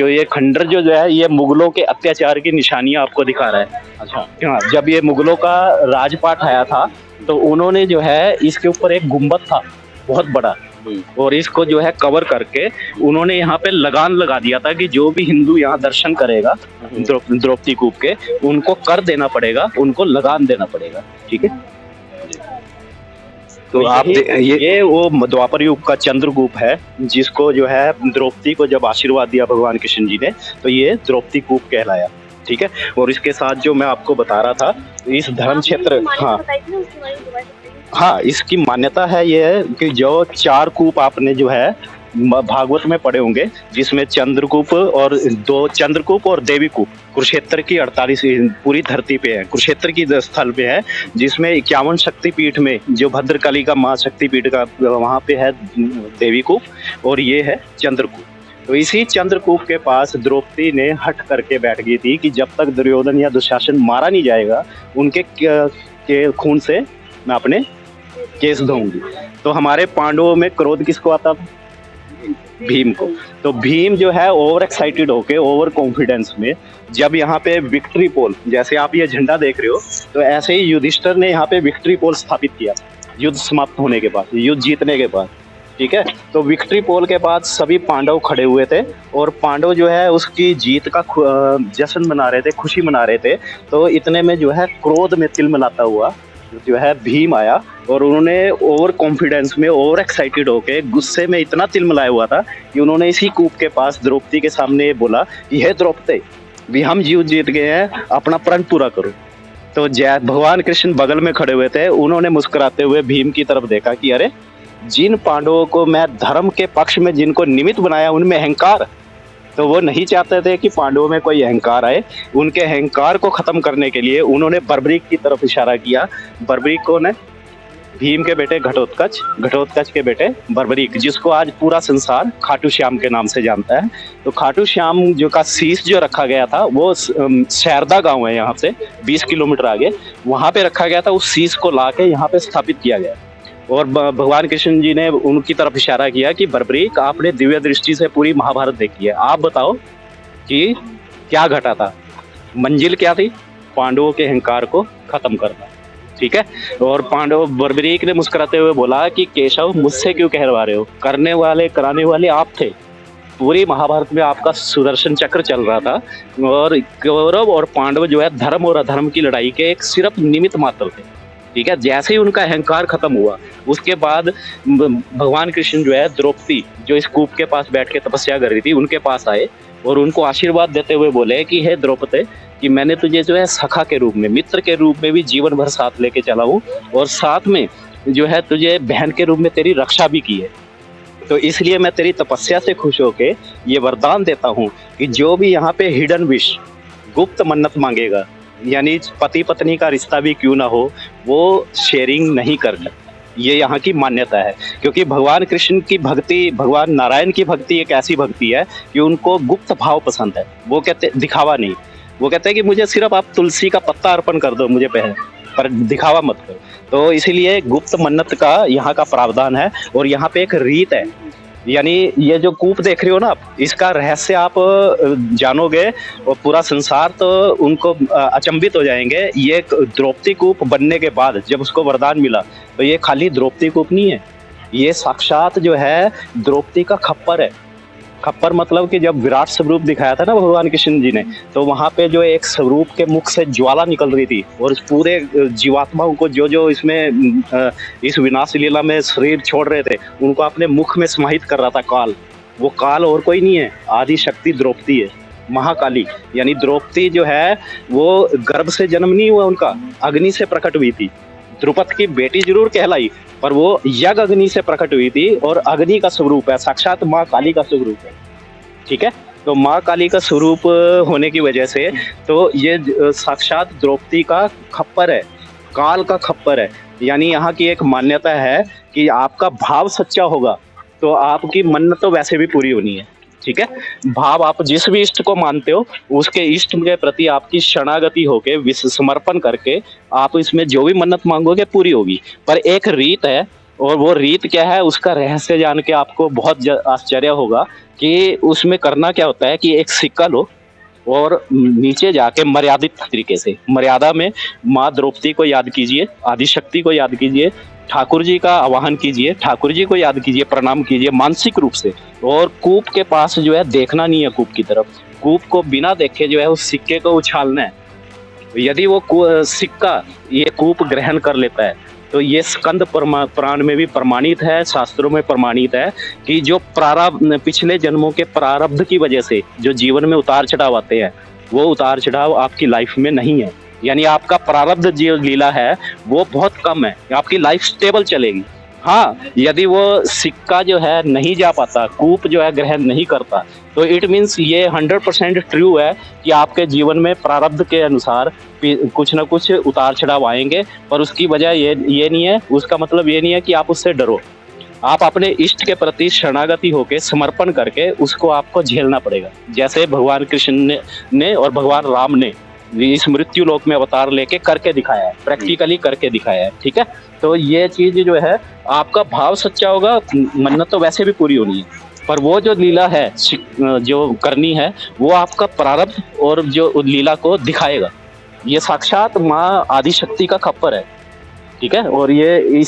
ये खंडर जो है ये मुगलों के अत्याचार की निशानियां आपको दिखा रहा है। अच्छा। हाँ, जब ये मुगलों का राजपाट आया था तो उन्होंने जो है इसके ऊपर एक गुम्बद था बहुत बड़ा, और इसको जो है कवर करके उन्होंने यहाँ पे लगान लगा दिया था कि जो भी हिंदू यहाँ दर्शन करेगा द्रौपदी कूप के, उनको कर देना पड़ेगा, उनको लगान देना पड़ेगा। ठीक है, तो आप ये वो द्वापर युग का चंद्रकूप है, जिसको जो है द्रौपदी को जब आशीर्वाद दिया भगवान कृष्ण जी ने, तो ये द्रौपदी कूप कहलाया। ठीक है, और इसके साथ जो मैं आपको बता रहा था, इस धर्म क्षेत्र, हाँ, इसकी मान्यता है ये कि जो 4 कूप आपने जो है भागवत में पढ़े होंगे, जिसमें चंद्रकूप और 2 चंद्रकूप और देवी कूप कुरुक्षेत्र की 48 पूरी धरती पे है, कुरुक्षेत्र की स्थल पे है, जिसमें 51 शक्तिपीठ में जो भद्रकाली का माँ शक्तिपीठ का वहाँ पे है देवी कूप, और ये है चंद्रकूप। तो इसी चंद्रकूप के पास द्रौपदी ने हट करके बैठ गई थी कि जब तक दुर्योधन या दुशासन मारा नहीं जाएगा, उनके के खून से मैं अपने केस धोऊंगी। तो हमारे पांडवों में क्रोध किसको आता था? भीम को। तो भीम जो है ओवर एक्साइटेड होके, ओवर कॉन्फिडेंस में, जब यहाँ पे विक्ट्री पोल, जैसे आप ये झंडा देख रहे हो, तो ऐसे ही युधिष्ठिर ने यहाँ पे विक्ट्री पोल स्थापित किया युद्ध समाप्त होने के बाद, युद्ध जीतने के बाद। ठीक है, तो विक्ट्री पोल के बाद सभी पांडव खड़े हुए थे, और पांडव जो है उसकी जीत का जश्न मना रहे थे, खुशी मना रहे थे। तो इतने में जो है क्रोध में तिलमिलाता हुआ जो है भीम आया, और उन्होंने ओवर कॉन्फिडेंस में, ओवर एक्साइटेड होके, गुस्से में इतना तिलमिलाया हुआ था कि उन्होंने इसी कूप के पास द्रौपदी के सामने बोला कि हे द्रौपदी, भी हम जीत गए हैं, अपना प्रण पूरा करो। तो भगवान कृष्ण बगल में खड़े हुए थे, उन्होंने मुस्कुराते हुए भीम की तरफ देखा कि अरे, जिन पांडवों को मैं धर्म के पक्ष में जिनको निमित्त बनाया उनमें अहंकार, तो वो नहीं चाहते थे कि पांडवों में कोई अहंकार आए। उनके अहंकार को खत्म करने के लिए उन्होंने बर्बरीक की तरफ इशारा किया। बर्बरीक कौन है? भीम के बेटे घटोत्कच, घटोत्कच के बेटे बर्बरीक, जिसको आज पूरा संसार खाटू श्याम के नाम से जानता है। तो खाटू श्याम जो का शीश जो रखा गया था वो शारदा गांव है यहाँ से 20 किलोमीटर आगे, वहाँ पे रखा गया था। उस शीश को ला के यहाँ पे स्थापित किया गया और भगवान कृष्ण जी ने उनकी तरफ इशारा किया कि बर्बरीक, आपने दिव्य दृष्टि से पूरी महाभारत देखी है, आप बताओ कि क्या घटा था? मंजिल क्या थी? पांडवों के अहंकार को खत्म करना। ठीक है। और पांडव बर्बरीक ने मुस्कुराते हुए बोला कि केशव, मुझसे क्यों कहलवा रहे हो? करने वाले कराने वाले आप थे। पूरी महाभारत में आपका सुदर्शन चक्र चल रहा था और कौरव और पांडव जो है धर्म और अधर्म की लड़ाई के एक सिर्फ निमित्त मात्र थे। ठीक है। जैसे ही उनका अहंकार खत्म हुआ उसके बाद भगवान कृष्ण जो है द्रौपदी जो इस कूप के पास बैठ के तपस्या कर रही थी उनके पास आए और उनको आशीर्वाद देते हुए बोले कि हे द्रौपदी, कि मैंने तुझे जो है सखा के रूप में, मित्र के रूप में भी जीवन भर साथ लेके चला हूँ और साथ में जो है तुझे बहन के रूप में तेरी रक्षा भी की है। तो इसलिए मैं तेरी तपस्या से खुश होके ये वरदान देता हूँ कि जो भी यहाँ पे हिडन विश, गुप्त मन्नत मांगेगा, यानी पति पत्नी का रिश्ता भी क्यों ना हो, वो शेयरिंग नहीं करना। ये यहाँ की मान्यता है, क्योंकि भगवान कृष्ण की भक्ति, भगवान नारायण की भक्ति एक ऐसी भक्ति है कि उनको गुप्त भाव पसंद है। वो कहते दिखावा नहीं, वो कहते हैं कि मुझे सिर्फ आप तुलसी का पत्ता अर्पण कर दो मुझे पर दिखावा मत करो। तो इसीलिए गुप्त मन्नत का यहाँ का प्रावधान है और यहाँ पे एक रीत है। यानी ये जो कूप देख रहे हो ना आप, इसका रहस्य आप जानोगे और पूरा संसार तो उनको अचंभित हो जाएंगे। ये द्रौपदी कूप बनने के बाद जब उसको वरदान मिला तो ये खाली द्रौपदी कूप नहीं है, ये साक्षात जो है द्रौपदी का खप्पर है। खप्पर मतलब कि जब विराट स्वरूप दिखाया था ना भगवान कृष्ण जी ने, तो वहाँ पे जो एक स्वरूप के मुख से ज्वाला निकल रही थी और पूरे जीवात्माओं को जो जो इसमें इस विनाश लीला में शरीर छोड़ रहे थे उनको अपने मुख में समाहित कर रहा था काल। वो काल और कोई नहीं है, आदि शक्ति द्रौपदी है, महाकाली। यानी द्रौपदी जो है वो गर्भ से जन्म नहीं हुआ उनका, अग्नि से प्रकट हुई थी। द्रुपद की बेटी जरूर कहलाई पर वो यज्ञ अग्नि से प्रकट हुई थी और अग्नि का स्वरूप है, साक्षात माँ काली का स्वरूप है। ठीक है। तो माँ काली का स्वरूप होने की वजह से तो ये साक्षात द्रौपदी का खप्पर है, काल का खप्पर है। यानी यहाँ की एक मान्यता है कि आपका भाव सच्चा होगा तो आपकी मन्नत तो वैसे भी पूरी होनी है। ठीक है। भाव आप जिस भी इष्ट को मानते हो उसके इष्ट के प्रति आपकी शरणागति होके समर्पण करके आप इसमें जो भी मन्नत मांगोगे पूरी होगी। पर एक रीत है और वो रीत क्या है उसका रहस्य जान के आपको बहुत आश्चर्य होगा कि उसमें करना क्या होता है कि एक सिक्का लो और नीचे जाके मर्यादित तरीके से, मर्यादा में माँ द्रौपदी को याद कीजिए, आदिशक्ति को याद कीजिए, ठाकुर जी का आवाहन कीजिए, ठाकुर जी को याद कीजिए, प्रणाम कीजिए मानसिक रूप से। और कूप के पास जो है देखना नहीं है कूप की तरफ, कूप को बिना देखे जो है उस सिक्के को उछालना है। यदि वो सिक्का ये कूप ग्रहण कर लेता है तो ये स्कंद पुराण में भी प्रमाणित है, शास्त्रों में प्रमाणित है कि जो प्रारब्ध, पिछले जन्मों के प्रारब्ध की वजह से जो जीवन में उतार चढ़ाव आते हैं वो उतार चढ़ाव आपकी लाइफ में नहीं है। यानी आपका प्रारब्ध जो लीला है वो बहुत कम है, आपकी लाइफ स्टेबल चलेगी। हाँ, यदि वो सिक्का जो है नहीं जा पाता, कूप जो है ग्रहण नहीं करता, तो इट मीन्स ये 100% ट्रू है कि आपके जीवन में प्रारब्ध के अनुसार कुछ ना कुछ उतार चढ़ाव आएंगे। पर उसकी वजह ये नहीं है, उसका मतलब ये नहीं है कि आप उससे डरो। आप अपने इष्ट के प्रति शरणागति होकर समर्पण करके उसको आपको झेलना पड़ेगा। जैसे भगवान कृष्ण ने और भगवान राम ने इस मृत्यु लोक में अवतार लेके करके दिखाया है, प्रैक्टिकली करके दिखाया है। ठीक है। तो ये चीज जो है आपका भाव सच्चा होगा, मन्नत तो वैसे भी पूरी होनी है, पर वो जो लीला है जो करनी है वो आपका प्रारब्ध और जो लीला को दिखाएगा। ये साक्षात माँ आदिशक्ति का खप्पर है। ठीक है। और ये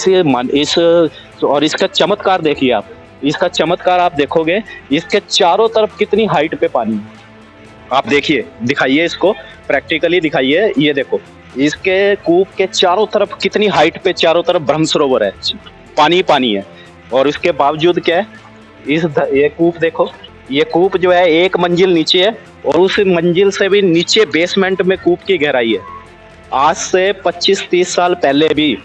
और इसका चमत्कार देखिए आप, इसका चमत्कार आप देखोगे, इसके चारों तरफ कितनी हाइट पे पानी है। आप देखिए, दिखाइए इसको, प्रैक्टिकली दिखाइए। ये देखो, इसके कूप के चारों तरफ कितनी हाइट पे चारों तरफ ब्रह्म सरोवर है, पानी पानी है। और इसके बावजूद क्या है, ये कूप देखो, ये कूप जो है एक मंजिल नीचे है और उस मंजिल से भी नीचे बेसमेंट में कूप की गहराई है। आज से 25-30 साल पहले भी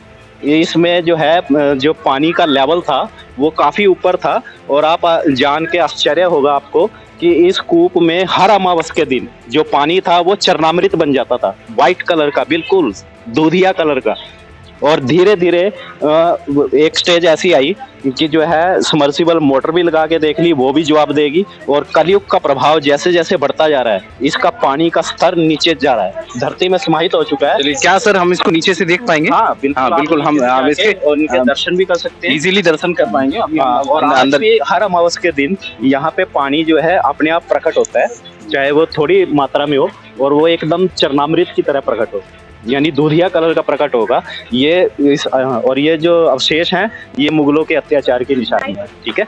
इसमें जो है जो पानी का लेवल था वो काफ़ी ऊपर था। और आप जान के आश्चर्य होगा आपको कि इस कूप में हर अमावस के दिन जो पानी था वो चरणामृत बन जाता था, वाइट कलर का, बिल्कुल दूधिया कलर का। और धीरे धीरे एक स्टेज ऐसी आई कि जो है समर्सिबल मोटर भी लगा के देख ली, वो भी जवाब देगी। और कलयुग का प्रभाव जैसे जैसे बढ़ता जा रहा है, इसका पानी का स्तर नीचे जा रहा है, धरती में समाहित हो चुका है। चलिए, क्या सर हम इसको नीचे से देख पाएंगे? हाँ बिल्कुल हम इसके और इनके दर्शन भी कर सकते हैं, इजीली दर्शन कर पाएंगे। अभी हाँ, और अंदर भी हर अमावस के दिन यहाँ पे पानी जो है अपने आप प्रकट होता है, चाहे वो थोड़ी मात्रा में हो, और वो एकदम चरणामृत की तरह प्रकट हो, यानी दूधिया कलर का प्रकट होगा। और ये जो अवशेष हैं ये मुगलों के अत्याचार की निशानी है। ठीक है,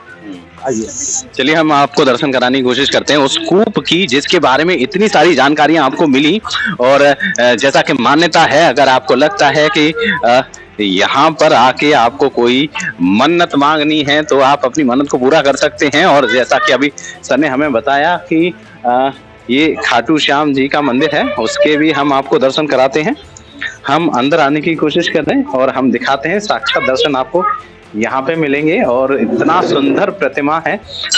आइए चलिए हम आपको दर्शन कराने की कोशिश करते हैं उस कूप की, जिसके बारे में इतनी सारी जानकारियां आपको मिली। और जैसा कि मान्यता है, अगर आपको लगता है कि यहाँ पर आके आपको कोई मन्नत मांगनी है तो आप अपनी मन्नत को पूरा कर सकते हैं। और जैसा कि अभी सर ने हमें बताया कि ये खाटू श्याम जी का मंदिर है, उसके भी हम आपको दर्शन कराते हैं। हम अंदर आने की कोशिश कर रहे हैं और हम दिखाते हैं, साक्षात दर्शन आपको यहाँ पे मिलेंगे। और इतना सुंदर प्रतिमा है,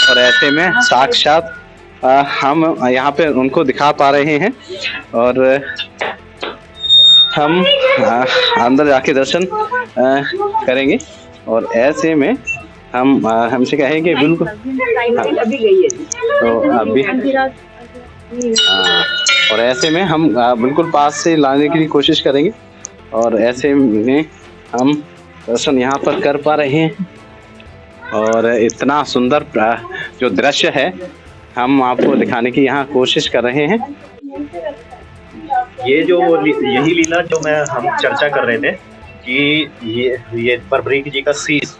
और ऐसे में साक्षात हम यहाँ पे उनको दिखा पा रहे हैं। और हम अंदर जाके दर्शन करेंगे। और ऐसे में हम हमसे कहेंगे बिल्कुल तो अभी और ऐसे में हम बिल्कुल पास से लाने की कोशिश करेंगे। और ऐसे में हम दर्शन यहाँ पर कर पा रहे हैं। और इतना सुंदर जो दृश्य है हम आपको दिखाने की यहाँ कोशिश कर रहे हैं। ये जो यही लीला जो हम चर्चा कर रहे थे कि ये बर्बरीक जी का शीश,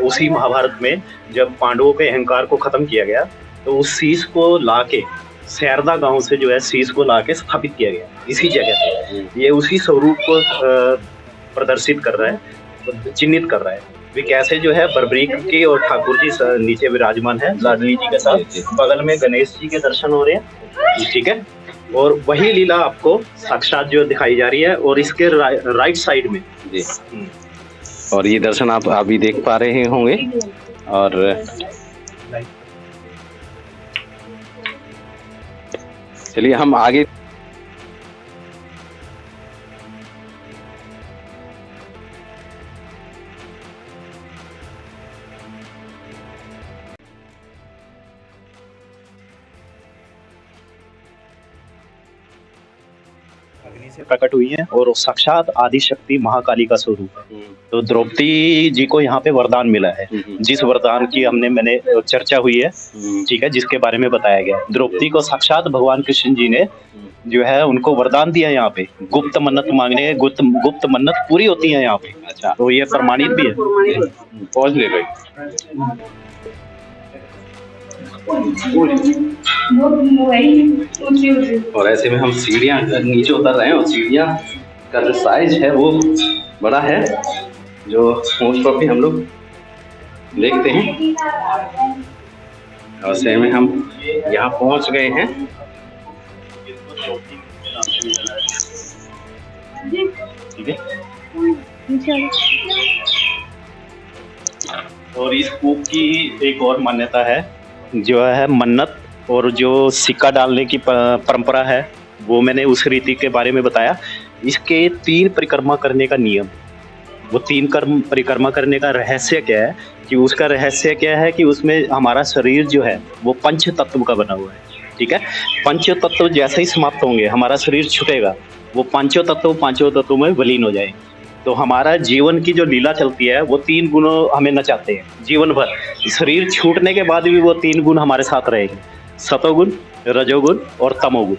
उसी महाभारत में जब पांडवों के अहंकार को खत्म किया गया तो उस शीश को लाके सैरदा गांव से जो है शीश को लाके स्थापित किया गया इसी जगह पे। ये उसी स्वरूप को प्रदर्शित कर रहा है, चिन्हित कर रहा है भी कैसे जो है बर्बरीक की और ठाकुर जी नीचे विराजमान है लाडली जी के साथ, बगल में गणेश जी के दर्शन हो रहे हैं। ठीक है, और वही लीला आपको साक्षात जो दिखाई जा रही है। और इसके राइट साइड में जी, और ये दर्शन आप अभी देख पा रहे होंगे। और चलिए हम आगे अग्नि से प्रकट हुई है और साक्षात आदि शक्ति महाकाली का स्वरूप है। तो द्रौपदी जी को यहाँ पे वरदान मिला है, जिस वरदान की मैंने चर्चा हुई है, ठीक है, जिसके बारे में बताया गया। द्रौपदी को साक्षात भगवान कृष्ण जी ने जो है उनको वरदान दिया यहाँ पे, गुप्त मन्नत मांगने, गुप्त मन्नत पूरी होती है यहाँ पे। अच्छा, तो ये प्रमाणित भी है। पॉज ले लो। और ऐसे में हम सीढ़ियाँ नीचे उतर रहे हैं, और सीढ़ियाँ का जो साइज है वो बड़ा है, जो मोस्ट ऑफ हम लोग देखते हैं। और ऐसे में हम यहाँ पहुँच गए हैं। ठीक है, और इस कूप की एक और मान्यता है, जो है मन्नत और जो सिक्का डालने की परंपरा है, वो मैंने उस रीति के बारे में बताया। इसके 3 परिक्रमा करने का नियम, वो 3 परिक्रमा करने का रहस्य क्या है, कि उसका रहस्य क्या है कि उसमें हमारा शरीर जो है वो पंच तत्व का बना हुआ है। ठीक है, पंच तत्व जैसे ही समाप्त होंगे हमारा शरीर छूटेगा, वो पांचों तत्व में विलीन हो जाएंगे। तो हमारा जीवन की जो लीला चलती है वो 3 गुणों हमें नचाते हैं जीवन भर। शरीर छूटने के बाद भी वो 3 गुण हमारे साथ रहेंगे, सतोगुण, रजोगुण और तमोगुण।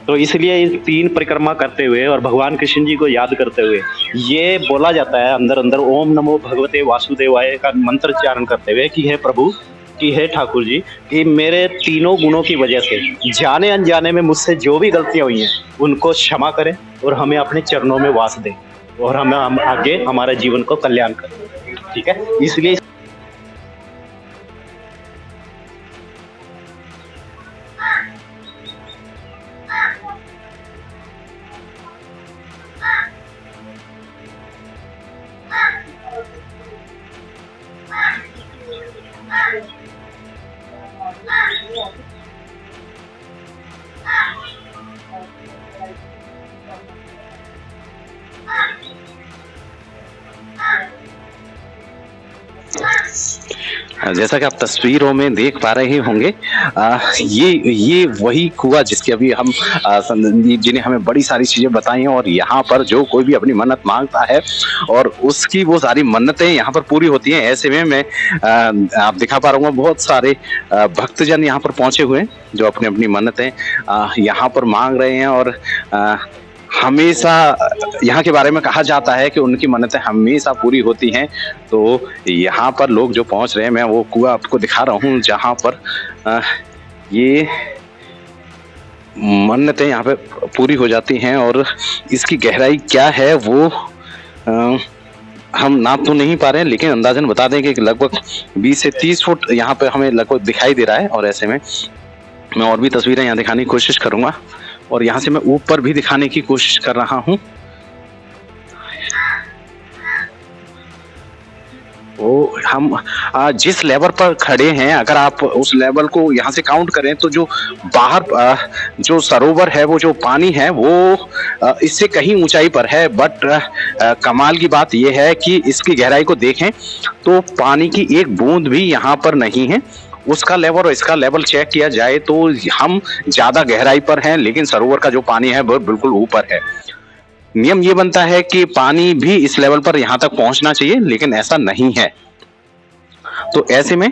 तो इसलिए 3 परिक्रमा करते हुए और भगवान कृष्ण जी को याद करते हुए ये बोला जाता है अंदर अंदर, ओम नमो भगवते वासुदेवाय का मंत्र उच्चारण करते हुए कि हे प्रभु, कि हे ठाकुर जी, कि मेरे 3 गुणों की वजह से जाने अनजाने में मुझसे जो भी गलतियां हुई हैं उनको क्षमा करें और हमें अपने चरणों में वास दें, और हम आगे हमारे जीवन को कल्याण करें। ठीक है, इसलिए जैसा कि आप तस्वीरों में देख पा रहे होंगे, ये वही कुआं जिसके अभी हम संदीप जी ने हमें बड़ी सारी चीजें बताई हैं, और यहाँ पर जो कोई भी अपनी मन्नत मांगता है और उसकी वो सारी मन्नतें यहाँ पर पूरी होती हैं। ऐसे में मैं आप दिखा पा रहा हूँ बहुत सारे भक्तजन यहाँ पर पहुंचे हुए हैं जो अपनी अपनी मन्नतें यहाँ पर मांग रहे हैं। और हमेशा यहाँ के बारे में कहा जाता है कि उनकी मन्नतें हमेशा पूरी होती हैं। तो यहाँ पर लोग जो पहुंच रहे हैं, मैं वो कुआं आपको दिखा रहा हूँ जहाँ पर ये मन्नतें यहाँ पे पूरी हो जाती हैं। और इसकी गहराई क्या है वो हम नाप तो नहीं पा रहे हैं, लेकिन अंदाजन बता दें कि लगभग 20 से 30 फुट यहाँ पे हमें लगभग दिखाई दे रहा है। और ऐसे में मैं और भी तस्वीरें यहाँ दिखाने की कोशिश करूंगा, और यहाँ से मैं ऊपर भी दिखाने की कोशिश कर रहा हूँ। वो हम जिस लेवल पर खड़े हैं, अगर आप उस लेवल को यहाँ से काउंट करें तो जो बाहर जो सरोवर है, वो जो पानी है वो इससे कहीं ऊंचाई पर है। बट कमाल की बात यह है कि इसकी गहराई को देखें तो पानी की एक बूंद भी यहाँ पर नहीं है। उसका लेवल और इसका लेवल चेक किया जाए तो हम ज्यादा गहराई पर हैं, लेकिन सरोवर का जो पानी है वो बिल्कुल ऊपर है। नियम ये बनता है कि पानी भी इस लेवल पर यहाँ तक पहुंचना चाहिए, लेकिन ऐसा नहीं है। तो ऐसे में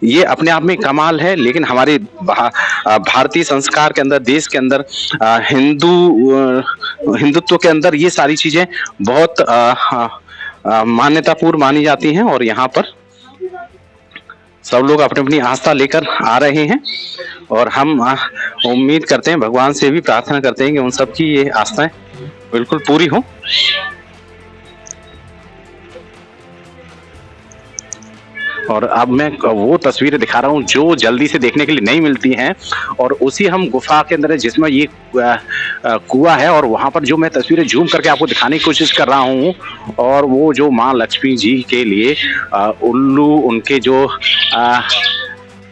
ये अपने आप में कमाल है। लेकिन हमारे भारतीय संस्कार के अंदर, देश के अंदर, हिंदुत्व के अंदर ये सारी चीजें बहुत मान्यतापूर्ण मानी जाती हैं। और यहाँ पर सब लोग अपनी अपनी आस्था लेकर आ रहे हैं, और हम उम्मीद करते हैं, भगवान से भी प्रार्थना करते हैं कि उन सब की ये आस्थाएं बिल्कुल पूरी हो। और अब मैं वो तस्वीरें दिखा रहा हूँ जो जल्दी से देखने के लिए नहीं मिलती हैं, और उसी हम गुफा के अंदर है जिसमें ये कुआं है। और वहां पर जो मैं तस्वीरें जूम करके आपको दिखाने की कोशिश कर रहा हूँ, और वो जो माँ लक्ष्मी जी के लिए उल्लू, उनके जो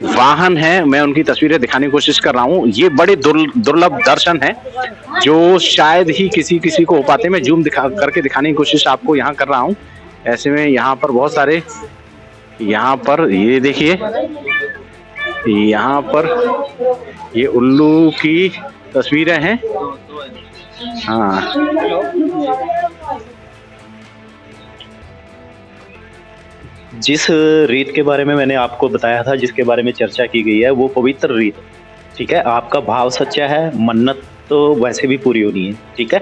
वाहन है, मैं उनकी तस्वीरें दिखाने की कोशिश कर रहा हूँ। ये बड़े दुर्लभ दर्शन है जो शायद ही किसी को हो पाते। मैं जूम करके दिखाने की कोशिश आपको यहाँ कर रहा हूँ। ऐसे में यहाँ पर बहुत सारे, यहाँ पर ये देखिए, यहाँ पर ये उल्लू की तस्वीरें हैं। हाँ, जिस रीत के बारे में मैंने आपको बताया था, जिसके बारे में चर्चा की गई है, वो पवित्र रीत, ठीक है। आपका भाव सच्चा है, मन्नत तो वैसे भी पूरी होनी है, ठीक है।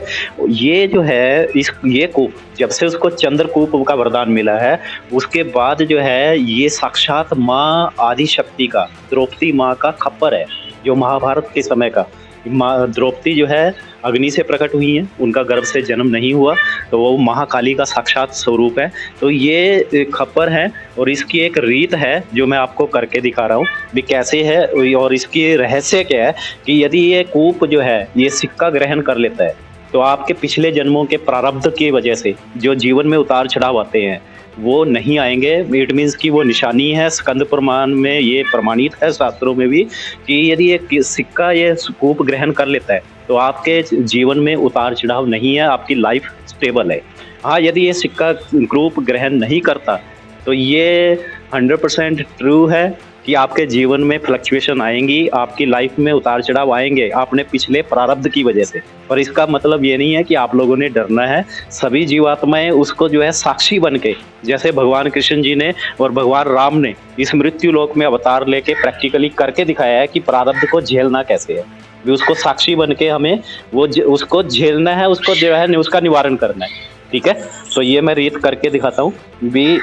ये जो है ये कूप, जब से उसको चंद्रकूप का वरदान मिला है, उसके बाद जो है ये साक्षात माँ आदि शक्ति का, द्रौपदी माँ का खप्पर है, जो महाभारत के समय का। माँ द्रौपदी जो है अग्नि से प्रकट हुई हैं, उनका गर्भ से जन्म नहीं हुआ, तो वो महाकाली का साक्षात स्वरूप है। तो ये खप्पर है, और इसकी एक रीत है जो मैं आपको करके दिखा रहा हूँ भी कैसे है। और इसकी रहस्य क्या है कि यदि ये कूप जो है ये सिक्का ग्रहण कर लेता है, तो आपके पिछले जन्मों के प्रारब्ध की वजह से जो जीवन में उतार चढ़ाव आते हैं वो नहीं आएंगे। इट मीन्स कि वो निशानी है, स्कंद प्रमाण में ये प्रमाणित है, शास्त्रों में भी, कि यदि ये सिक्का ये कूप ग्रहण कर लेता है तो आपके जीवन में उतार चढ़ाव नहीं है, आपकी लाइफ स्टेबल है। हाँ, यदि ये सिक्का ग्रुप ग्रहण नहीं करता तो ये 100% ट्रू है कि आपके जीवन में फ्लक्चुएशन आएंगी, आपकी लाइफ में उतार चढ़ाव आएंगे आपने पिछले प्रारब्ध की वजह से। पर इसका मतलब ये नहीं है कि आप लोगों ने डरना है। सभी जीवात्माएं उसको जो है साक्षी बन के, जैसे भगवान कृष्ण जी ने और भगवान राम ने इस मृत्यु लोक में अवतार लेके प्रैक्टिकली करके दिखाया है कि प्रारब्ध को झेलना कैसे है। भी उसको साक्षी बन के हमें वो उसको झेलना है, उसको जो है उसका निवारण करना है, ठीक है। तो ये मैं रीत करके दिखाता हूँ भी।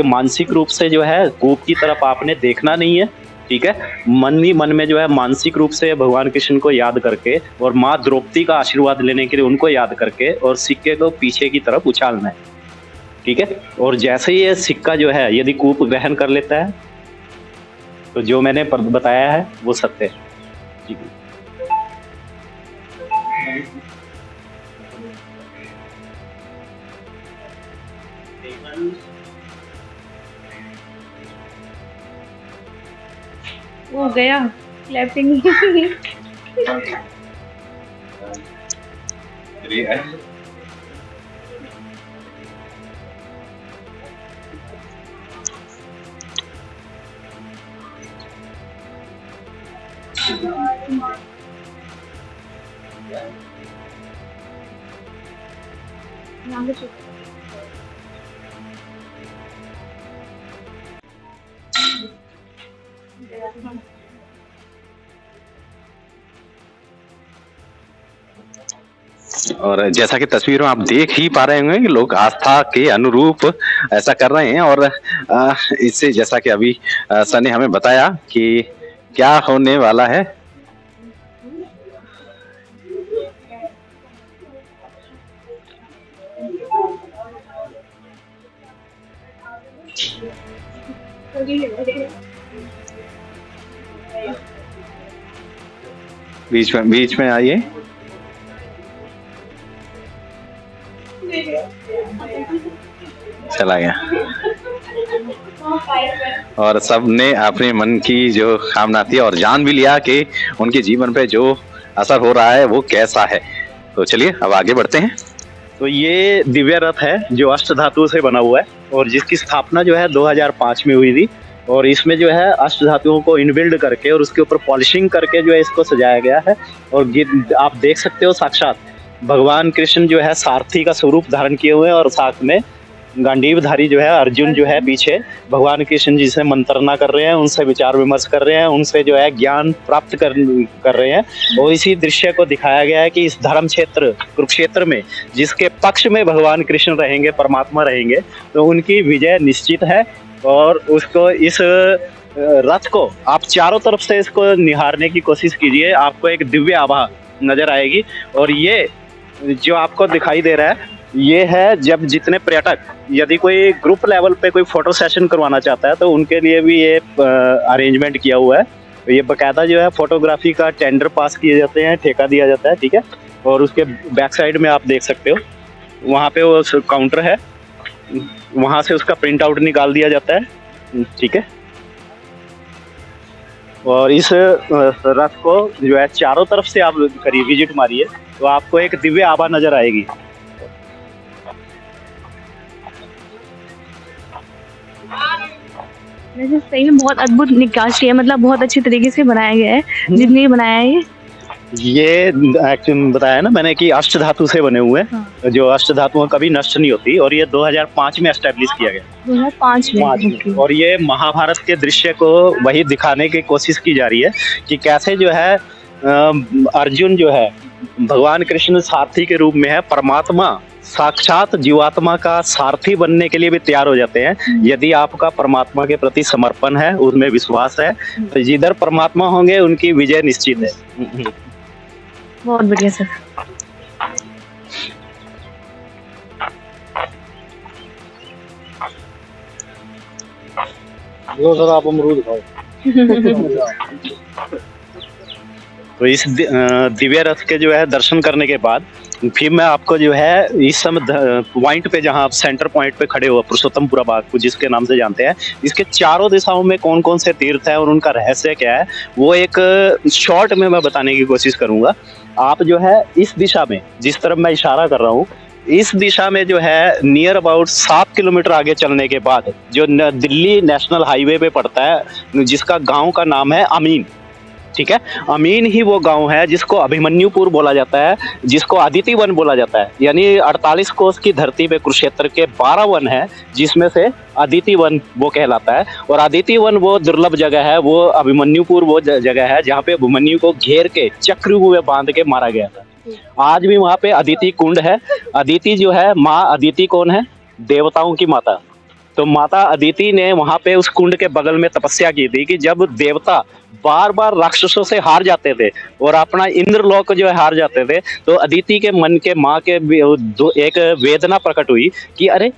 मानसिक रूप से जो है कूप की तरफ आपने देखना नहीं है, ठीक है। मन ही मन में जो है मानसिक रूप से भगवान कृष्ण को याद करके और माँ द्रौपदी का आशीर्वाद लेने के लिए उनको याद करके और सिक्के को पीछे की तरफ उछालना है, ठीक है। और जैसे ही ये सिक्का जो है यदि कूप ग्रहण कर लेता है तो जो मैंने बताया है वो सत्य है, ठीक है। वो गया क्लैपिंग। और जैसा कि तस्वीर में आप देख ही पा रहे होंगे कि लोग आस्था के अनुरूप ऐसा कर रहे हैं। और इससे जैसा कि अभी सर ने हमें बताया कि क्या होने वाला है। बीच में आइए। चला गया और सबने अपने मन की जो कामना थी और जान भी लिया कि उनके जीवन पे जो असर हो रहा है वो कैसा है। तो चलिए अब आगे बढ़ते हैं। तो ये दिव्य रथ है जो अष्ट धातुओं से बना हुआ है और जिसकी स्थापना जो है 2005 में हुई थी। और इसमें जो है अष्ट धातुओं को इनबिल्ड करके और उसके ऊपर पॉलिशिंग करके जो है इसको सजाया गया है। और आप देख सकते हो साक्षात भगवान कृष्ण जो है सारथी का स्वरूप धारण किए हुए हैं और साथ में गांडीवधारी जो है अर्जुन जो है पीछे भगवान कृष्ण जी से मंत्रणा कर रहे हैं, उनसे विचार विमर्श कर रहे हैं, उनसे जो है ज्ञान प्राप्त कर रहे हैं। और इसी दृश्य को दिखाया गया है कि इस धर्म क्षेत्र कुरुक्षेत्र में जिसके पक्ष में भगवान कृष्ण रहेंगे, परमात्मा रहेंगे, तो उनकी विजय निश्चित है। और उसको इस रथ को आप चारों तरफ से इसको निहारने की कोशिश कीजिए, आपको एक दिव्य आभा नजर आएगी। और ये जो आपको दिखाई दे रहा है ये है जब जितने पर्यटक यदि कोई ग्रुप लेवल पे कोई फोटो सेशन करवाना चाहता है तो उनके लिए भी ये अरेंजमेंट किया हुआ है। तो ये बकायदा जो है फोटोग्राफी का टेंडर पास किए जाते हैं, ठेका दिया जाता है, ठीक है। और उसके बैक साइड में आप देख सकते हो वहाँ पे वो काउंटर है, वहाँ से उसका प्रिंट आउट निकाल दिया जाता है, ठीक है। और इस रथ को जो है चारों तरफ से आप करिए विजिट मारिए तो आपको एक दिव्य आभा नजर आएगी। वैसे सही में बहुत अद्भुत नक्काशी है, मतलब बहुत अच्छी तरीके से बनाया गया है। जिसने बनाया है ये एक्चुअली बताया ना मैंने कि अष्ट धातु से बने हुए हैं। हाँ। जो अष्ट धातुओं कभी नष्ट नहीं होती और ये 2005 में एस्टेब्लिश किया गया। 2005 में। और ये महाभारत के दृश्य को वही दिखाने की कोशिश की जा रही है कि कैसे जो है अर्जुन जो है भगवान कृष्ण सारथी के रूप में है, परमात्मा साक्षात जीवात्मा का सारथी बनने के लिए भी तैयार हो जाते हैं यदि आपका परमात्मा के प्रति समर्पण है, उनमें विश्वास है। तो जिधर परमात्मा होंगे उनकी विजय निश्चित है। बहुत बढ़िया सर। सर आप अमरूद खाओ। तो इस दिव्य रथ के जो है दर्शन करने के बाद फिर मैं आपको जो है इस समय पॉइंट पे जहाँ आप सेंटर पॉइंट पे खड़े हो पुरुषोत्तमपुरा बाग को जिसके नाम से जानते हैं, इसके चारों दिशाओं में कौन कौन से तीर्थ है और उनका रहस्य क्या है वो एक शॉर्ट में मैं बताने की कोशिश करूंगा। आप जो है इस दिशा में जिस तरफ मैं इशारा कर रहा हूँ इस दिशा में जो है नियर अबाउट 7 किलोमीटर आगे चलने के बाद जो दिल्ली नेशनल हाईवे पे पड़ता है जिसका गाँव का नाम है अमीन, ठीक है। अमीन ही वो गांव है जिसको अभिमन्युपुर बोला जाता है, जिसको अदिति वन बोला जाता है। यानी 48 कोस की धरती पे कुरुक्षेत्र के 12 वन है जिसमें से अदिति वन वो कहलाता है। और अदिति वन वो दुर्लभ जगह है, वो अभिमन्युपुर वो जगह है जहाँ पे अभिमन्यु को घेर के चक्रव्यूह में बांध के मारा गया था। आज भी वहाँ पे अदिति कुंड है। अदिति जो है माँ अदिति कौन है? देवताओं की माता। तो माता अदिति ने वहां पे उस कुंड के बगल में तपस्या की थी कि जब देवता बार बार राक्षसों से हार जाते थे और अपना इंद्रलोक जो है हार जाते थे तो अदिति के मन के माँ के एक वेदना प्रकट हुई कि अरे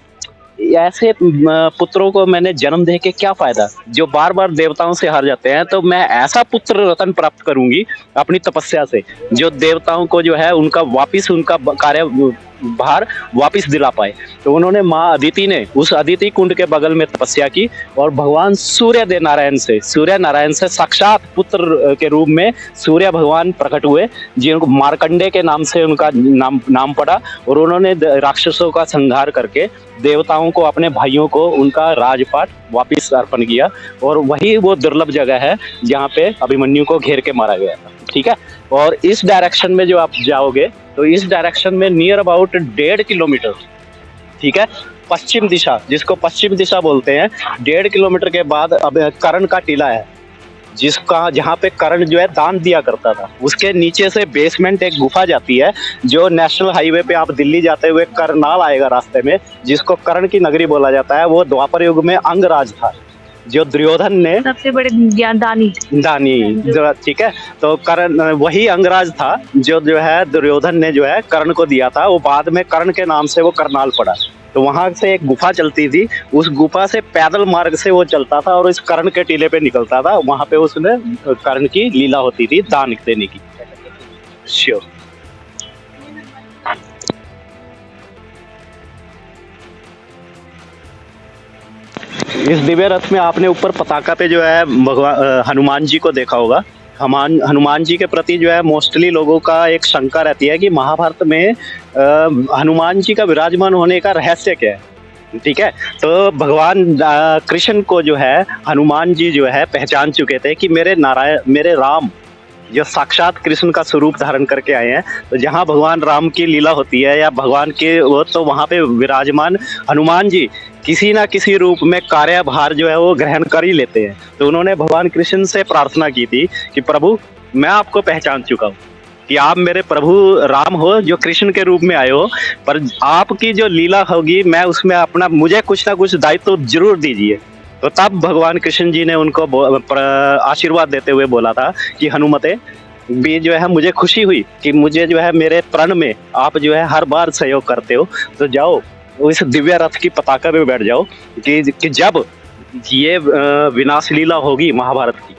ऐसे पुत्रों को मैंने जन्म दे के क्या फायदा जो बार बार देवताओं से हार जाते हैं, तो मैं ऐसा पुत्र रत्न प्राप्त करूंगी अपनी तपस्या से जो देवताओं को जो है उनका वापिस उनका कार्य भार वापस दिला पाए। तो उन्होंने माँ अदिति ने उस अदिति कुंड के बगल में तपस्या की और भगवान सूर्य नारायण से साक्षात पुत्र के रूप में सूर्य भगवान प्रकट हुए, जिनको मार्कंडे के नाम से उनका नाम पड़ा। और उन्होंने राक्षसों का संहार करके देवताओं को, अपने भाइयों को उनका राजपाट वापिस अर्पण किया। और वही वो दुर्लभ जगह है जहाँ पे अभिमन्यु को घेर के मारा गया था। ठीक है, और इस डायरेक्शन में जो आप जाओगे तो इस डायरेक्शन में नियर अबाउट 1.5 किलोमीटर, ठीक है, पश्चिम दिशा, जिसको पश्चिम दिशा बोलते हैं, 1.5 किलोमीटर के बाद अब कर्ण का टीला है, जहाँ पे कर्ण जो है दान दिया करता था। उसके नीचे से बेसमेंट एक गुफा जाती है, जो नेशनल हाईवे पे आप दिल्ली जाते हुए करनाल आएगा रास्ते में, जिसको कर्ण की नगरी बोला जाता है। वो द्वापर युग में अंगराज था, जो दुर्योधन ने सबसे बड़े दानी, ठीक है, तो कर्ण वही अंगराज था जो है दुर्योधन ने जो है कर्ण को दिया था। वो बाद में कर्ण के नाम से वो करनाल पड़ा। तो वहां से एक गुफा चलती थी, उस गुफा से पैदल मार्ग से वो चलता था और इस कर्ण के टीले पे निकलता था। वहां पे उसने कर्ण की लीला होती थी दान देने की। श्योर। इस दिव्य रथ में आपने ऊपर पताका पे जो है भगवान हनुमान जी को देखा होगा। हनुमान जी के प्रति जो है मोस्टली लोगों का एक शंका रहती है कि महाभारत में हनुमान जी का विराजमान होने का रहस्य क्या है। ठीक है, तो भगवान कृष्ण को जो है हनुमान जी जो है पहचान चुके थे कि मेरे राम जो साक्षात कृष्ण का स्वरूप धारण करके आए हैं। तो जहाँ भगवान राम की लीला होती है या भगवान के वो, तो वहाँ पे विराजमान हनुमान जी किसी ना किसी रूप में कार्यभार जो है वो ग्रहण कर ही लेते हैं। तो उन्होंने भगवान कृष्ण से प्रार्थना की थी कि प्रभु, मैं आपको पहचान चुका हूँ कि आप मेरे प्रभु राम हो, जो कृष्ण के रूप में आए हो, पर आपकी जो लीला होगी मैं उसमें मुझे कुछ ना कुछ दायित्व जरूर दीजिए। तो तब भगवान कृष्ण जी ने उनको आशीर्वाद देते हुए बोला था कि हनुमते भी जो है मुझे खुशी हुई कि मुझे जो है मेरे प्रण में आप जो है हर बार सहयोग करते हो। तो जाओ इस दिव्य रथ की पताका पे बैठ जाओ कि जब ये विनाश लीला होगी महाभारत की,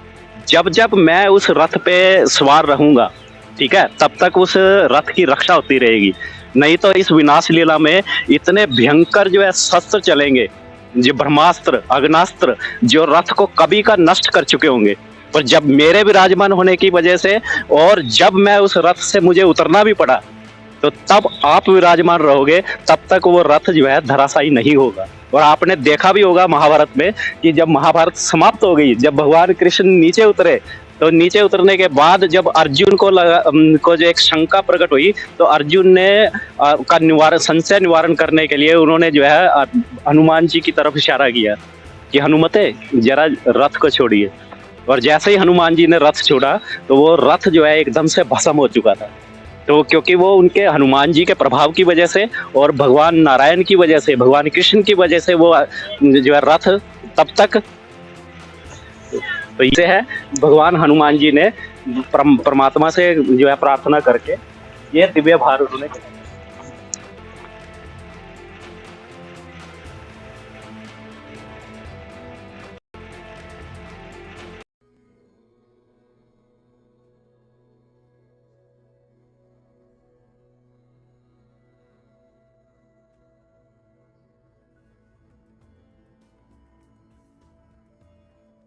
जब मैं उस रथ पे सवार रहूंगा, ठीक है, तब तक उस रथ की रक्षा होती रहेगी। नहीं तो इस विनाश लीला में इतने भयंकर जो है शस्त्र चलेंगे, जो ब्रह्मास्त्र, अग्नास्त्र, जो रथ को कभी का नष्ट कर चुके होंगे। पर जब मेरे विराजमान होने की वजह से और जब मैं उस रथ से मुझे उतरना भी पड़ा, तो तब आप विराजमान रहोगे, तब तक वो रथ जो है धराशायी नहीं होगा। और आपने देखा भी होगा महाभारत में कि जब महाभारत समाप्त हो गई, जब भगवान कृष्ण नीचे उतरे, तो नीचे उतरने के बाद जब अर्जुन को जो एक शंका प्रकट हुई, तो अर्जुन ने संशय निवारण करने के लिए उन्होंने जो है हनुमान जी की तरफ इशारा किया कि हनुमते जरा रथ को छोड़िए। और जैसे ही हनुमान जी ने रथ छोड़ा तो वो रथ जो है एकदम से भस्म हो चुका था। तो क्योंकि वो उनके हनुमान जी के प्रभाव की वजह से और भगवान नारायण की वजह से, भगवान कृष्ण की वजह से वो जो है रथ तब तक, तो ये है भगवान हनुमान जी ने परमात्मा से जो है प्रार्थना करके ये दिव्य भार उन्होंने